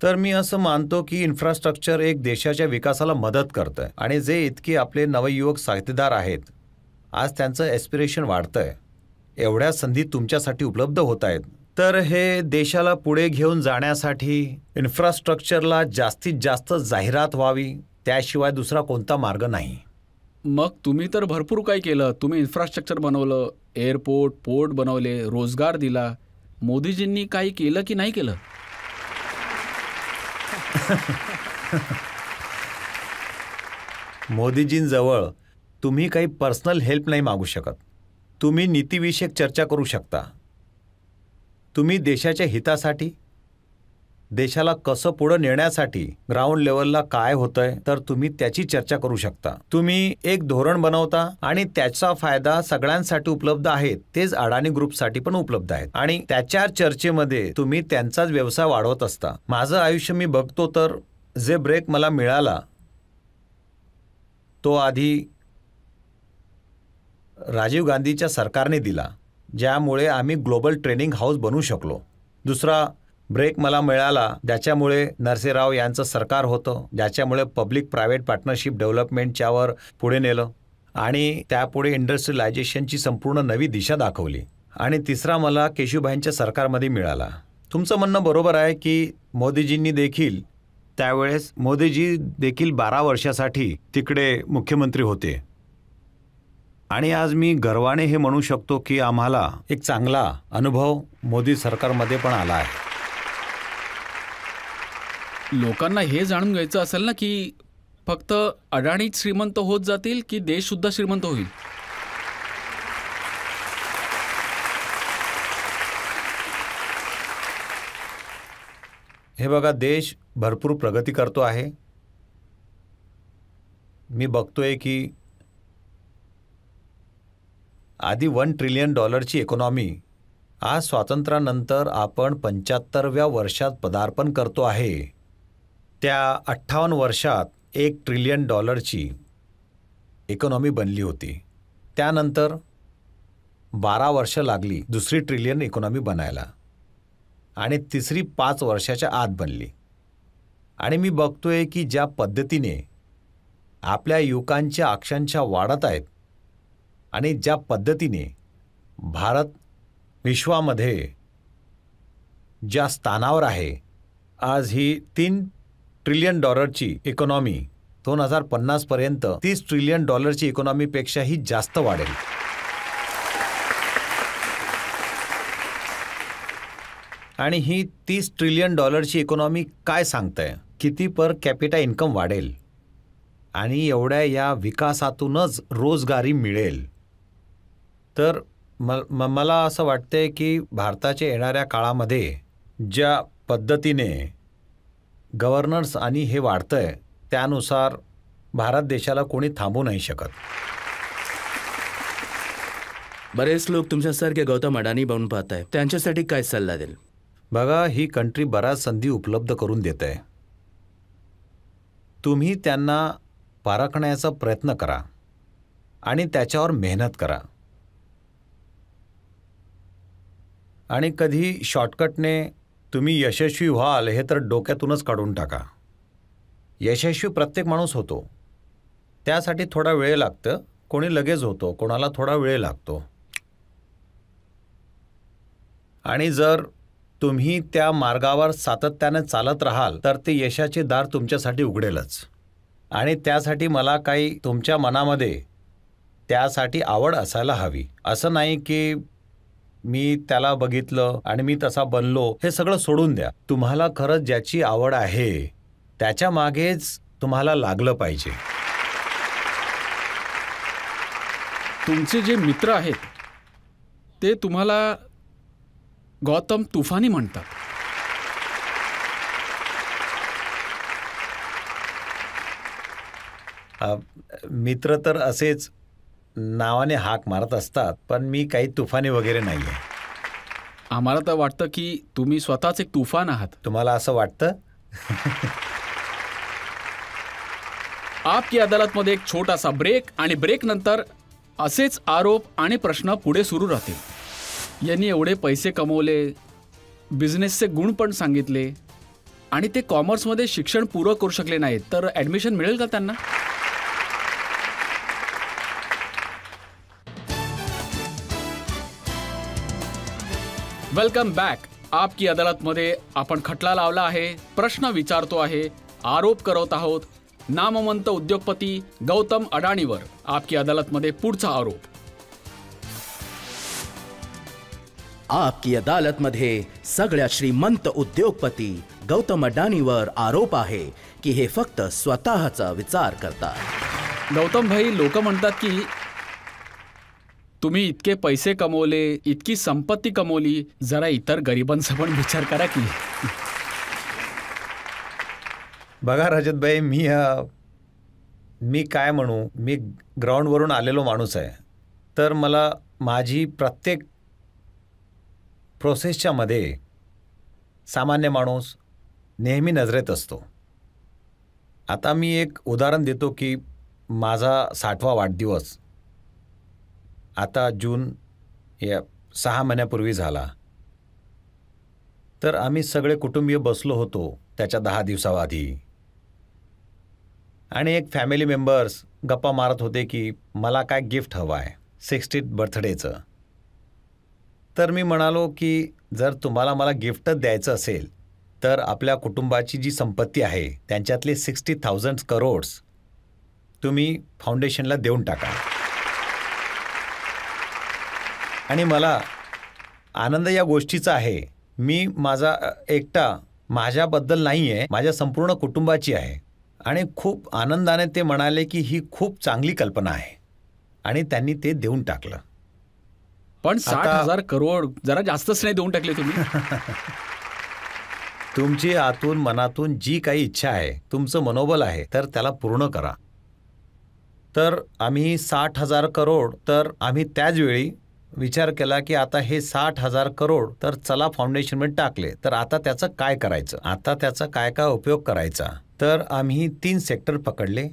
तर मी असं मानतो की इन्फ्रास्ट्रक्चर एक देशाच्या विकासाला मदत करतं. आणि जे इतके आपले नवयुवक साहित्यदार आहेत, आज त्यांचं एस्पिरेशन वाढतं आहे, एवढ्या संधी तुमच्यासाठी उपलब्ध होत आहेत. तर हे देशाला पुढे घेऊन जाण्यासाठी इन्फ्रास्ट्रक्चरला जास्तीत जास्त जाहिरात व्हावी, त्याशिवाय दुसरा कोणता मार्ग नाही. मग तुम्ही तर भरपूर काही केलं. तुम्ही इन्फ्रास्ट्रक्चर बनवलं, एअरपोर्ट, पोर्ट बनवले, रोजगार दिला. मोदीजींनी काही केलं की नाही केलं? मोदीजींजवळ तुम्ही काही पर्सनल हेल्प नाही मागू शकत. तुम्ही नीतिविषयक चर्चा करू शकता. तुम्ही देशाच्या हितासाठी, देशाला कसं पुढं नेण्यासाठी ग्राउंड लेवलला काय होतंय तर तुम्ही त्याची चर्चा करू शकता. तुम्ही एक धोरण बनवता आणि त्याचा फायदा सगळ्यांसाठी उपलब्ध आहे, तेच अडाणी ग्रुपसाठी पण उपलब्ध आहेत. आणि त्याच्या चर्चेमध्ये तुम्ही त्यांचाच व्यवसाय वाढवत असता. माझं आयुष्य मी बघतो तर जे ब्रेक मला मिळाला तो आधी राजीव गांधीच्या सरकारने दिला, ज्यामुळे आम्ही ग्लोबल ट्रेनिंग हाऊस बनवू शकलो. दुसरा ब्रेक मला मिळाला ज्याच्यामुळे नरसेराव यांचं सरकार होतं, ज्याच्यामुळे पब्लिक प्रायव्हेट पार्टनरशिप डेव्हलपमेंटच्यावर पुढे नेलं आणि त्यापुढे इंडस्ट्रियलायझेशनची संपूर्ण नवी दिशा दाखवली. आणि तिसरा मला केशुभाईंच्या सरकारमध्ये मिळाला. तुमचं म्हणणं बरोबर आहे की मोदीजींनी देखील त्यावेळेस 12 वर्षासाठी तिकडे मुख्यमंत्री होते. आणि आज मी गर्वाने हे म्हणू शकतो की आम्हाला एक चांगला अनुभव मोदी सरकारमध्ये पण आला आहे. लोकांना हे जाणून घ्यायचं असेल ना की फक्त अडाणीच श्रीमंत होत जातील की देश सुद्धा श्रीमंत होईल? हे बघा, देश भरपूर प्रगती करतो आहे. मी बघतोय की आधी $1 ट्रिलियन इकॉनॉमी आज स्वातंत्र्यानंतर आपण 75व्या वर्षात पदार्पण करतो आहे. त्या 58 वर्षात $1 ट्रिलियन इकॉनॉमी बनली होती. त्यानंतर 12 वर्ष लागली दुसरी ट्रिलियन इकॉनॉमी बनायला आणि तिसरी 5 वर्षाच्या आत बनली. आणि मी बघतोय की ज्या पद्धतीने आपल्या युवकांच्या आकांक्षा वाढत आहेत आणि ज्या पद्धतीने भारत विश्वामध्ये ज्या स्थानावर आहे, आज ही $3 ट्रिलियन इकॉनॉमी 2050 पर्यंत $30 ट्रिलियन इकॉनॉमीपेक्षाही जास्त वाढेल. आणि ही $30 ट्रिलियन इकॉनॉमी काय सांगतंय, किती पर कॅपिटा इन्कम वाढेल आणि एवढ्या या विकासातूनच रोजगारी मिळेल. तर मला असं वाटतंय की भारताच्या येणाऱ्या काळामध्ये ज्या पद्धतीने गव्हर्नन्स आणि हे वाढतंय त्यानुसार भारत देशाला कोणी थांबवू नाही शकत. बरेच लोक तुमच्यासारखे गौतम अडानी बनून पाहत आहे, त्यांच्यासाठी काय सल्ला देईल? बघा, ही कंट्री बऱ्याच संधी उपलब्ध करून देत आहे. तुम्ही त्यांना पारखण्याचा प्रयत्न करा आणि त्याच्यावर मेहनत करा. आणि कधी शॉर्टकटने तुम्ही यशस्वी व्हाल हे तर डोक्यातूनच काढून टाका. यशस्वी प्रत्येक माणूस होतो, त्यासाठी थोडा वेळ लागतं. कोणी लगेच होतो, कोणाला थोडा वेळ लागतो. आणि जर तुम्ही त्या मार्गावर सातत्याने चालत राहाल तर ते यशाचे दार तुमच्यासाठी उघडेलच. आणि त्यासाठी मला काही तुमच्या मनामध्ये त्यासाठी आवड असायला हवी. असं नाही की मी त्याला बघितलं आणि मी तसा बनलो, हे सगळं सोडून द्या. तुम्हाला खरंच ज्याची आवड आहे त्याच्या मागेच तुम्हाला लागलं पाहिजे. तुमचे जे मित्र आहेत ते तुम्हाला गौतम तुफानी म्हणतात. मित्र तर असेच नावाने हाक मारत असतात, पण मी काही तुफानी वगैरे नाही आहे. आम्हाला तर वाटतं की तुम्ही स्वतःच एक तुफान आहात. तुम्हाला असं वाटतं? आपकी अदालतमध्ये एक छोटासा ब्रेक आणि ब्रेक नंतर असेच आरोप आणि प्रश्न पुढे सुरू राहतील. यांनी एवढे पैसे कमवले, बिझनेसचे गुण पण सांगितले आणि ते कॉमर्समध्ये शिक्षण पूर्ण करू शकले नाहीत, तर ॲडमिशन मिळेल का त्यांना? Welcome back. आपकी अदालतमध्ये आपण खटला लावला आहे, प्रश्न विचारतो आहे, आरोप करत आहोत नामवंत उद्योगपती गौतम अडाणीवर. आपकी अदालतमध्ये पुढचा आरोप. आपकी अदालतमध्ये सगळ्यात श्रीमंत उद्योगपती गौतम अडानीवर आरोप आहे की हे फक्त स्वतःचा विचार करतात. गौतम भाई, लोक म्हणतात की तुम्ही इतके पैसे कमवले, इतकी संपत्ती कमवली, जरा इतर गरिबांचा पण विचार करा की. बघा रजतभाई, मी काय म्हणू, मी ग्राउंडवरून आलेलो माणूस आहे. तर मला माझी प्रत्येक प्रोसेसच्या मध्ये सामान्य माणूस नेहमी नजरेत असतो. आता मी एक उदाहरण देतो की माझा 60वा वाढदिवस आता जून या 6 महिन्यापूर्वी झाला. तर आम्ही सगळे कुटुंबीय बसलो होतो त्याच्या 10 दिवसाआधी आणि एक फॅमिली मेंबर्स गप्पा मारत होते की मला काय गिफ्ट हवं आहे 60th बर्थडेचं. तर मी म्हणालो की जर तुम्हाला मला गिफ्टच द्यायचं असेल तर आपल्या कुटुंबाची जी संपत्ती आहे त्यांच्यातले 60,000 करोड तुम्ही फाउंडेशनला देऊन टाका. आणि मला आनंद या गोष्टीचा आहे, मी माझा एकटा माझ्याबद्दल नाही आहे, माझ्या संपूर्ण कुटुंबाची आहे. आणि खूप आनंदाने ते म्हणाले की ही खूप चांगली कल्पना आहे आणि त्यांनी ते देऊन टाकलं. पण 60,000 करोड जरा जास्तच नाही देऊन टाकले तुम्ही. तुमची आतून मनातून जी काही इच्छा आहे, तुमचं मनोबल आहे, तर त्याला पूर्ण करा. तर आम्ही 60,000 करोड, तर आम्ही त्याच वेळी विचार केला की आता हे 60,000 करोड तर चला फाउंडेशनमध्ये टाकले, तर आता त्याचं काय करायचं, आता त्याचा काय काय उपयोग करायचा. तर आम्ही 3 सेक्टर पकडले,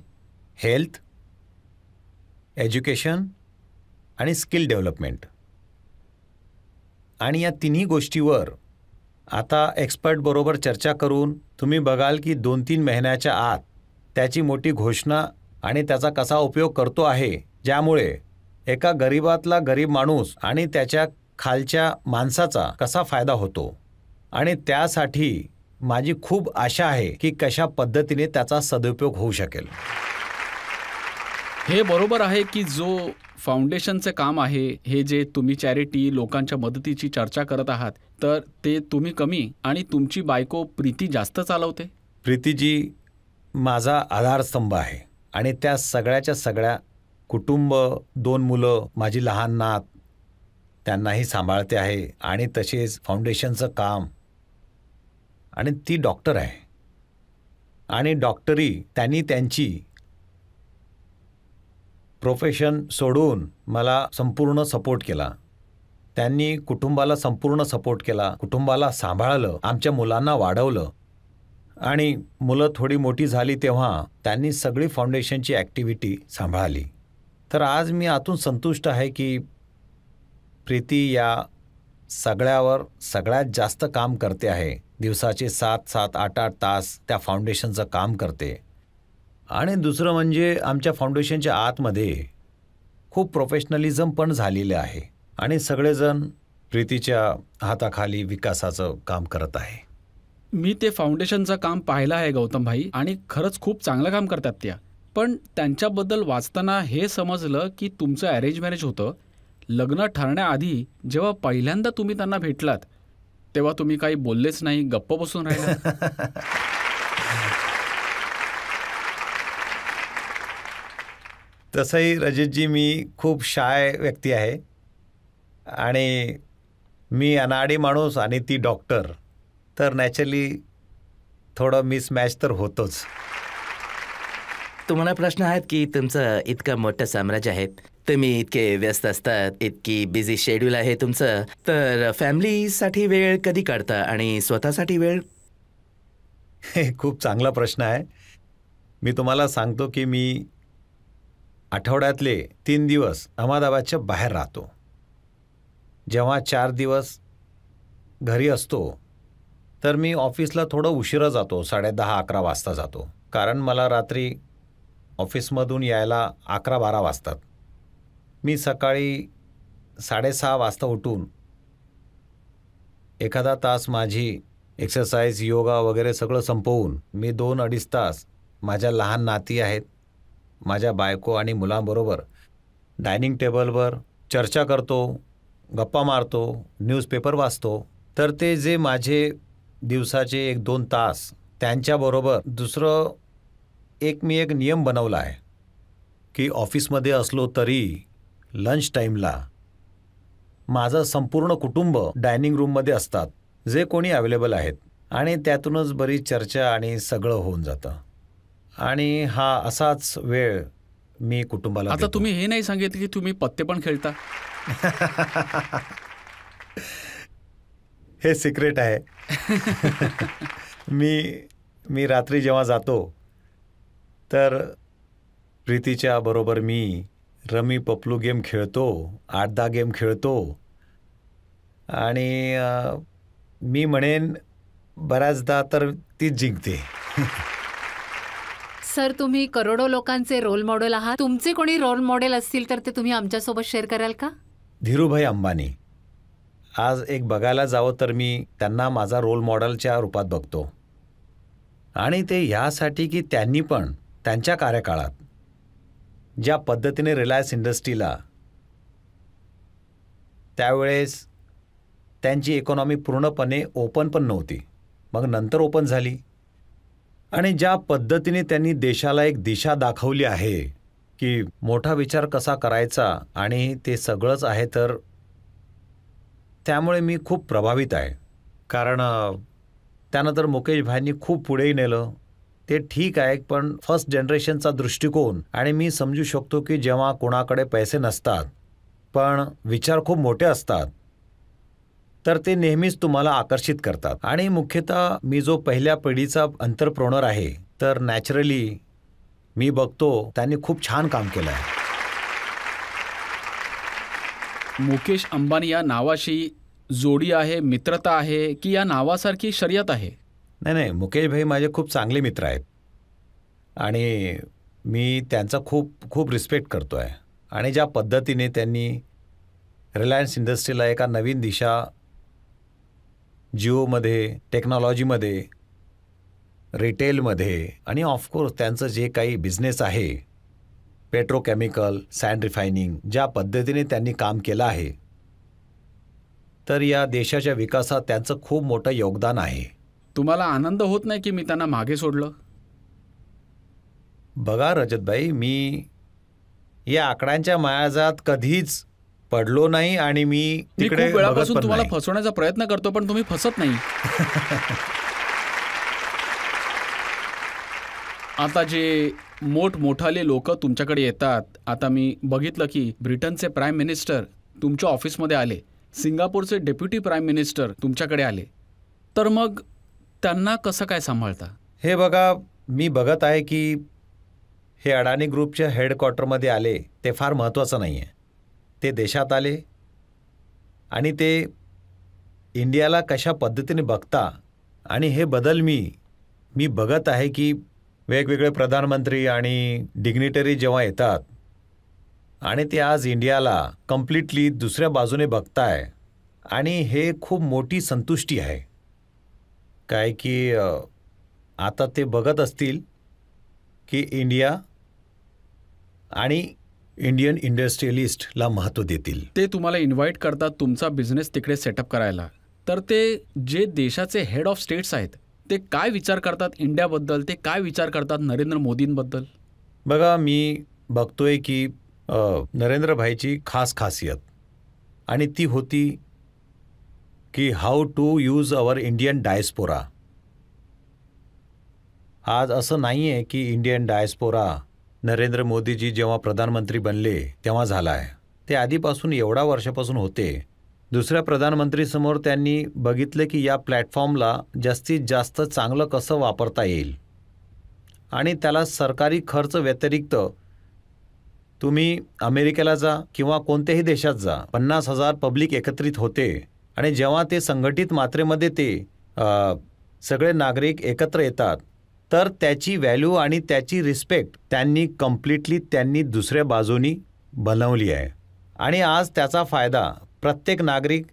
हेल्थ, एज्युकेशन आणि स्किल डेव्हलपमेंट. आणि या तिन्ही गोष्टीवर आता एक्सपर्टबरोबर चर्चा करून तुम्ही बघाल की 2-3 महिन्याच्या आत त्याची मोठी घोषणा आणि त्याचा कसा उपयोग करतो आहे, ज्यामुळे एका गरीबातला गरीब माणूस आणि त्याच्या खालच्या माणसाचा कसा फायदा होतो. आणि त्यासाठी माझी खूप आशा आहे की कशा पद्धतीने त्याचा सदुपयोग होऊ शकेल. हे बरोबर आहे की जो फाउंडेशनचं काम आहे, हे जे तुम्ही चॅरिटी लोकांच्या मदतीची चर्चा करत आहात, तर ते तुम्ही कमी आणि तुमची बायको प्रीती जास्त चालवते. प्रीतीजी माझा आधारस्तंभ आहे आणि त्या सगळ्याच्या सगळ्या कुटुंब, 2 मुलं, माझी लहान नात, त्यांनाही सांभाळते आहे आणि तसेच फाउंडेशनचं काम. आणि ती डॉक्टर आहे आणि डॉक्टरी त्यांनी त्यांची प्रोफेशन सोडून मला संपूर्ण सपोर्ट केला. त्यांनी कुटुंबाला संपूर्ण सपोर्ट केला, कुटुंबाला सांभाळलं, आमच्या मुलांना वाढवलं आणि मुलं थोडी मोठी झाली तेव्हा त्यांनी सगळी फाउंडेशनची ॲक्टिव्हिटी सांभाळली. तर आज मी आतून संतुष्ट आहे की प्रीती या सगळ्यावर सगळ्यात जास्त काम करते आहे. दिवसाचे 7-7, 8-8 तास त्या फाउंडेशनचं काम करते. आणि दुसरं म्हणजे आमच्या फाउंडेशनच्या आतमध्ये खूप प्रोफेशनलिझम पण झालेलं आहे आणि सगळेजण प्रीतीच्या हाताखाली विकासाचं काम करत आहे. मी ते फाउंडेशनचं काम पाहिलं आहे गौतम भाई, आणि खरंच खूप चांगलं काम करतात त्या. पण त्यांच्याबद्दल वाचताना हे समजलं की तुमचं अरेंज मॅरेज होतं. लग्न ठरण्याआधी जेव्हा पहिल्यांदा तुम्ही त्यांना भेटलात तेव्हा तुम्ही काही बोललेच नाही, गप्प बसून राहिला. तसंही रजतजी मी खूप शाय व्यक्ती आहे आणि मी अनाडी माणूस आणि ती डॉक्टर, तर नॅचरली थोडं मिसमॅच तर होतोच. तुम्हाला प्रश्न आहेत की तुमचं इतकं मोठं साम्राज्य आहे, तुम्ही इतके व्यस्त असतात, इतकी बिझी शेड्यूल आहे तुमचं, तर फॅमिलीसाठी वेळ कधी काढता आणि स्वतःसाठी वेळ? हे खूप चांगला प्रश्न आहे. मी तुम्हाला सांगतो की मी आठवड्यातले 3 दिवस अहमदाबादच्या बाहेर राहतो. जेव्हा 4 दिवस घरी असतो तर मी ऑफिसला थोडं उशिरा जातो, 10:30-11 वाजता जातो, कारण मला रात्री ऑफिसमधून यायला 11-12 वाजतात. मी सकाळी 6:30 वाजता उठून एखादा तास माझी एक्सरसाइज, योगा वगैरे सगळं संपवून मी 2-2.5 तास माझ्या लहान नाती आहेत, माझ्या बायको आणि मुलांबरोबर डायनिंग टेबलवर चर्चा करतो, गप्पा मारतो, न्यूजपेपर वाचतो. तर ते जे माझे दिवसाचे 1-2 तास त्यांच्याबरोबर, दुसरं मी एक नियम बनवला आहे की ऑफिसमध्ये असलो तरी लंच टाईमला माझं संपूर्ण कुटुंब डायनिंग रूममध्ये असतात, जे कोणी अवेलेबल आहेत, आणि त्यातूनच बरीच चर्चा आणि सगळं होऊन जातं. आणि हा असाच वेळ मी कुटुंबाला आता देतो. तुम्ही हे नाही सांगितलं की तुम्ही पत्ते पण खेळता. हे सिक्रेट आहे. मी रात्री जेव्हा जातो तर प्रीतीच्या बरोबर मी रमी पपलू गेम खेळतो, 8-10 गेम खेळतो आणि मी म्हणेन बऱ्याचदा तर तीच जिंकते. सर, तुम्ही करोडो लोकांचे रोल मॉडेल आहात. तुमचे कोणी रोल मॉडेल असतील तर ते तुम्ही आमच्यासोबत शेअर कराल का? धीरूभाई अंबानी. आज एक बघायला जावं तर मी त्यांना माझा रोल मॉडेलच्या रूपात बघतो, आणि ते ह्यासाठी की त्यांनी पण त्यांच्या कार्यकाळात ज्या पद्धतीने रिलायन्स इंडस्ट्रीला, त्यावेळेस त्यांची इकॉनॉमी पूर्णपणे ओपन पण नव्हती, मग नंतर ओपन झाली, आणि ज्या पद्धतीने त्यांनी देशाला एक दिशा दाखवली आहे की मोठा विचार कसा करायचा, आणि ते सगळंच आहे. तर त्यामुळे मी खूप प्रभावित आहे, कारण त्यानंतर मुकेश भाईंनी खूप पुढेही नेलं. ते ठीक आहे, पण फर्स्ट जनरेशनचा दृष्टिकोन, आणि मी समजू शकतो की जेव्हा कोणाकडे पैसे नसतात पण विचार खूप मोठे असतात तर ते नेहमीच तुम्हाला आकर्षित करतात. आणि मुख्यतः मी जो पहिल्या पिढीचा एंटरप्रेन्योर आहे, तर नॅचरली मी बघतो त्यांनी खूप छान काम केलं आहे. मुकेश अंबानी या नावाशी जोडी आहे, मित्रता आहे, की या नावासारखी शर्यत आहे? नाही, मुकेश भाई माझे खूप चांगले मित्र आहेत आणि मी त्यांचा खूप रिस्पेक्ट करतो आहे. आणि ज्या पद्धतीने त्यांनी रिलायन्स इंडस्ट्रीला एका नवीन दिशा, जिओमध्ये, टेक्नॉलॉजीमध्ये, रिटेलमध्ये, आणि ऑफकोर्स त्यांचं जे काही बिझनेस आहे, पेट्रोकेमिकल, सँड रिफायनिंग, ज्या पद्धतीने त्यांनी काम केलं आहे, तर या देशाच्या विकासात त्यांचं खूप मोठं योगदान आहे. तुम्हाला आनंद होत नाही की मी त्यांना मागे सोडलं? बघा रजतभाई, मी या आकड्यांच्या मायाजात कधीच पडलो नाही आणि मी खूप तिकडे बघत वेळापासून पण तुम्हाला नाही. फसवण्याचा प्रयत्न करतो, पण तुम्ही फसत नाही. आता जे मोठमोठाले लोक तुमच्याकडे येतात. आता मी बघितलं की ब्रिटनचे प्राईम मिनिस्टर तुमच्या ऑफिसमध्ये आले, सिंगापूरचे डेप्युटी प्राईम मिनिस्टर तुमच्याकडे आले, तर मग त्यांना कसं काय सांभाळता? हे बघा, मी बघत आहे की हे अडाणी ग्रुपच्या हेडक्वार्टरमध्ये आले ते फार महत्त्वाचं नाही आहे. ते देशात आले आणि ते इंडियाला कशा पद्धतीने बघता, आणि हे बदल मी बघत आहे की वेगवेगळे प्रधानमंत्री आणि डिग्निटरी जेव्हा येतात आणि ते आज इंडियाला कम्प्लिटली दुसऱ्या बाजूने बघताय, आणि हे खूप मोठी संतुष्टी आहे. काय की आता ते बघत असतील की इंडिया आणि इंडियन इंडस्ट्रियलिस्टला महत्त्व देतील. ते तुम्हाला इन्व्हाइट करतात तुमचा बिझनेस तिकडे सेटअप करायला, तर ते जे देशाचे हेड ऑफ स्टेट्स आहेत ते काय विचार करतात इंडियाबद्दल, ते काय विचार करतात नरेंद्र मोदींबद्दल? बघा, मी बघतोय की नरेंद्रभाईची खासियत, आणि ती होती की how to use our Indian diaspora. आज असं नाही आहे की इंडियन डायस्पोरा नरेंद्र मोदीजी जेव्हा प्रधानमंत्री बनले तेव्हा झाला आहे. ते आधीपासून एवढा वर्षापासून होते. दुसऱ्या प्रधानमंत्रीसमोर त्यांनी बघितले की या प्लॅटफॉर्मला जास्तीत जास्त चांगलं कसं वापरता येईल, आणि त्याला सरकारी खर्च व्यतिरिक्त तुम्ही अमेरिकेला जा किंवा कोणत्याही देशात जा, 50,000 पब्लिक एकत्रित होते, आणि जेव्हा ते संघटित मात्रेमध्ये ते सगळे नागरिक एकत्र येतात, तर त्याची व्हॅल्यू आणि त्याची रिस्पेक्ट त्यांनी दुसऱ्या बाजूनी बनवली आहे. आणि आज त्याचा फायदा प्रत्येक नागरिक,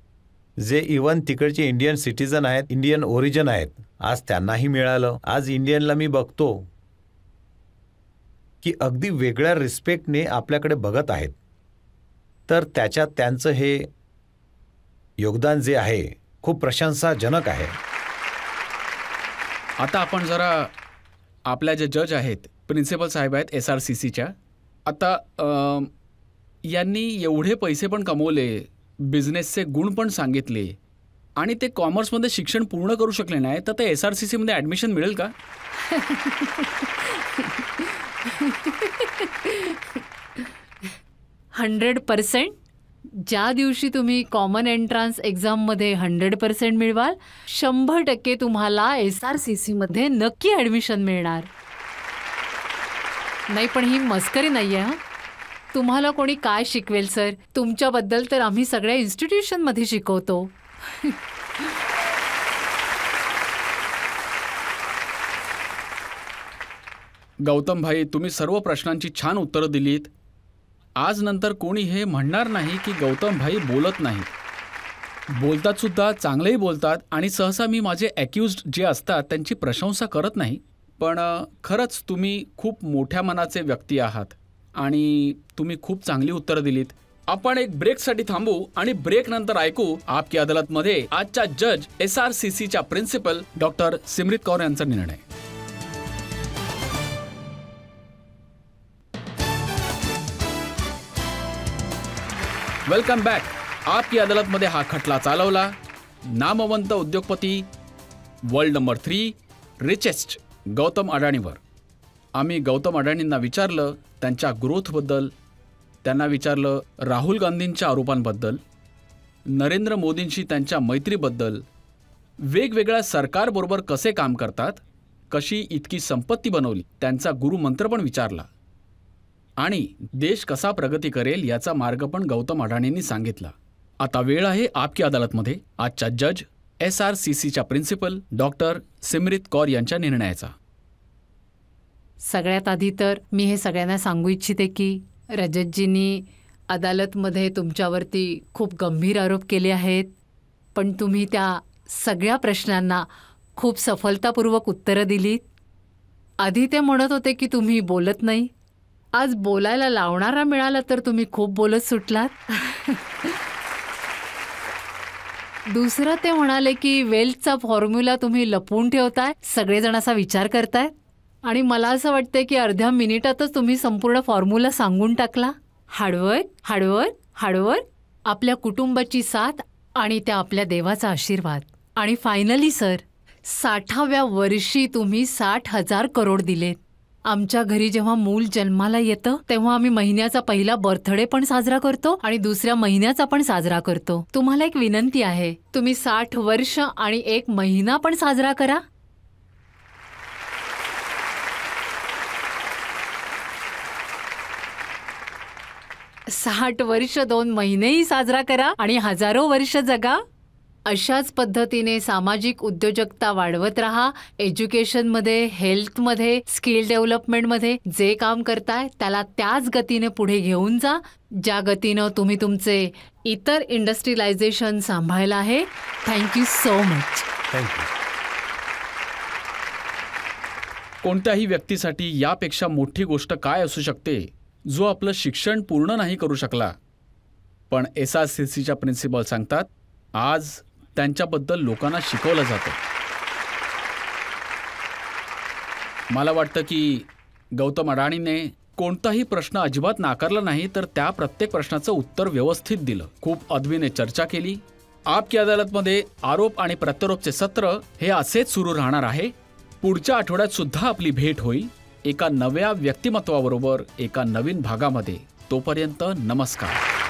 जे इवन तिकडचे इंडियन सिटीजन आहेत, इंडियन ओरिजिन आहेत, आज त्यांनाही मिळालं. आज इंडियनला मी बघतो की अगदी वेगळ्या रिस्पेक्टने आपल्याकडे बघत आहेत. तर त्याच्यात त्यांचं हे योगदान जे आहे खूप प्रशंसाजनक आहे. आता आपण जरा आपल्या जे जज आहेत, प्रिन्सिपल साहेब आहेत SRCCच्या, आता यांनी एवढे पैसे पण कमवले, बिझनेसचे गुण पण सांगितले, आणि ते कॉमर्समध्ये शिक्षण पूर्ण करू शकले नाही, तर ते SRCCमध्ये ॲडमिशन मिळेल का? 100%. ज्या दिवशी तुम्ही कॉमन एंट्रन्स एक्झाममध्ये 100% मिळवाल, 100% तुम्हाला SRCCमध्ये नक्की ॲडमिशन मिळणार. नाही, पण ही मस्करी नाही आहे. तुम्हाला कोणी काय शिकवेल सर? तुमच्याबद्दल तर आम्ही सगळ्या इन्स्टिट्यूशनमध्ये शिकवतो. गौतम भाई, तुम्ही सर्व प्रश्नांची छान उत्तरं दिलीत. आज नंतर कोणी हे म्हणणार नाही की गौतम भाई बोलत नाहीत. बोलतात सुद्धा, चांगलेही बोलतात, आणि सहसा मी माझे ॲक्युज्ड जे असतात त्यांची प्रशंसा करत नाही. पण खरंच तुम्ही खूप मोठ्या मनाचे व्यक्ती आहात, आणि तुम्ही खूप चांगली उत्तरं दिलीत. आपण एक ब्रेकसाठी थांबू, आणि ब्रेक नंतर ऐकू आपकी अदालतमध्ये आजच्या जज SRCCच्या प्रिन्सिपल डॉक्टर सिमरित कौर यांचा निर्णय. Welcome back. आपकी अदालतमध्ये हा खटला चालवला नामवंत उद्योगपती, वर्ल्ड नंबर 3 रिचेस्ट गौतम अडाणीवर. आम्ही गौतम अडाणींना विचारलं त्यांच्या ग्रोथबद्दल, त्यांना विचारलं राहुल गांधींच्या आरोपांबद्दल, नरेंद्र मोदींशी त्यांच्या मैत्रीबद्दल, वेगवेगळ्या सरकारबरोबर कसे काम करतात, कशी इतकी संपत्ती बनवली, त्यांचा गुरुमंत्र पण विचारला, आणि देश कसा प्रगती करेल याचा मार्ग पण गौतम अडाणींनी सांगितला. आता वेळ आहे आपकी अदालतमध्ये आजच्या जज SRCCच्या प्रिन्सिपल डॉक्टर सिमरित कौर यांच्या निर्णयाचा. सगळ्यात आधी तर मी हे सगळ्यांना सांगू इच्छिते की रजतजींनी अदालतमध्ये तुमच्यावरती खूप गंभीर आरोप केले आहेत, पण तुम्ही त्या सगळ्या प्रश्नांना खूप सफलतापूर्वक उत्तरं दिलीत. आधी ते म्हणत होते की तुम्ही बोलत नाही. आज बोलायला लावणारा मिळाला तर तुम्ही खूप बोलत सुटलात. दुसरं ते म्हणाले की वेल्थचा फॉर्म्युला तुम्ही लपवून ठेवताय, सगळेजण असा विचार करतायत, आणि मला असं वाटतंय की अर्ध्या मिनिटातच तुम्ही संपूर्ण फॉर्म्युला सांगून टाकला. हार्डवर्क, हार्डवर्क, हार्डवर्क, आपल्या कुटुंबाची साथ, आणि त्या आपल्या देवाचा आशीर्वाद, आणि फायनली सर 60व्या वर्षी तुम्ही 60,000 करोड दिलेत. आमच्या घरी जेव्हा मूल जन्माला येतं तेव्हा आम्ही महिन्याचा पहिला बर्थडे पण साजरा करतो आणि दुसऱ्या महिन्याचा पण साजरा करतो. तुम्हाला एक विनंती आहे, तुम्ही 60 वर्ष आणि 1 महिना पण साजरा करा. "60 वर्ष 2 महिनेही साजरा करा आणि हजारो वर्ष जगा." अशाच पद्धतीने सामाजिक उद्योजकता वाढवत राहा. एज्युकेशनमध्ये, हेल्थमध्ये, स्किल डेव्हलपमेंटमध्ये जे काम करताय त्याला त्याच गतीने पुढे घेऊन जा, ज्या गतीनं तुम्ही तुमचे इतर इंडस्ट्रियलायझेशन सांभाळलं आहे. Thank you so much. थँक्यू. कोणत्याही व्यक्तीसाठी यापेक्षा मोठी गोष्ट काय असू शकते जो आपलं शिक्षण पूर्ण नाही करू शकला, पण SRCCच्या प्रिन्सिपल सांगतात आज त्यांच्याबद्दल लोकांना शिकवलं जातं. मला वाटतं की गौतम अडाणीने कोणताही प्रश्न अजिबात नाकारला नाही, तर त्या प्रत्येक प्रश्नाचं उत्तर व्यवस्थित दिलं. खूप अदबीने चर्चा केली. आपकी अदालतमध्ये आरोप आणि प्रत्यारोपचे सत्र हे असेच सुरू राहणार आहे. पुढच्या आठवड्यात सुद्धा आपली भेट होईल एका नव्या व्यक्तिमत्वाबरोबर एका नवीन भागामध्ये. तोपर्यंत नमस्कार.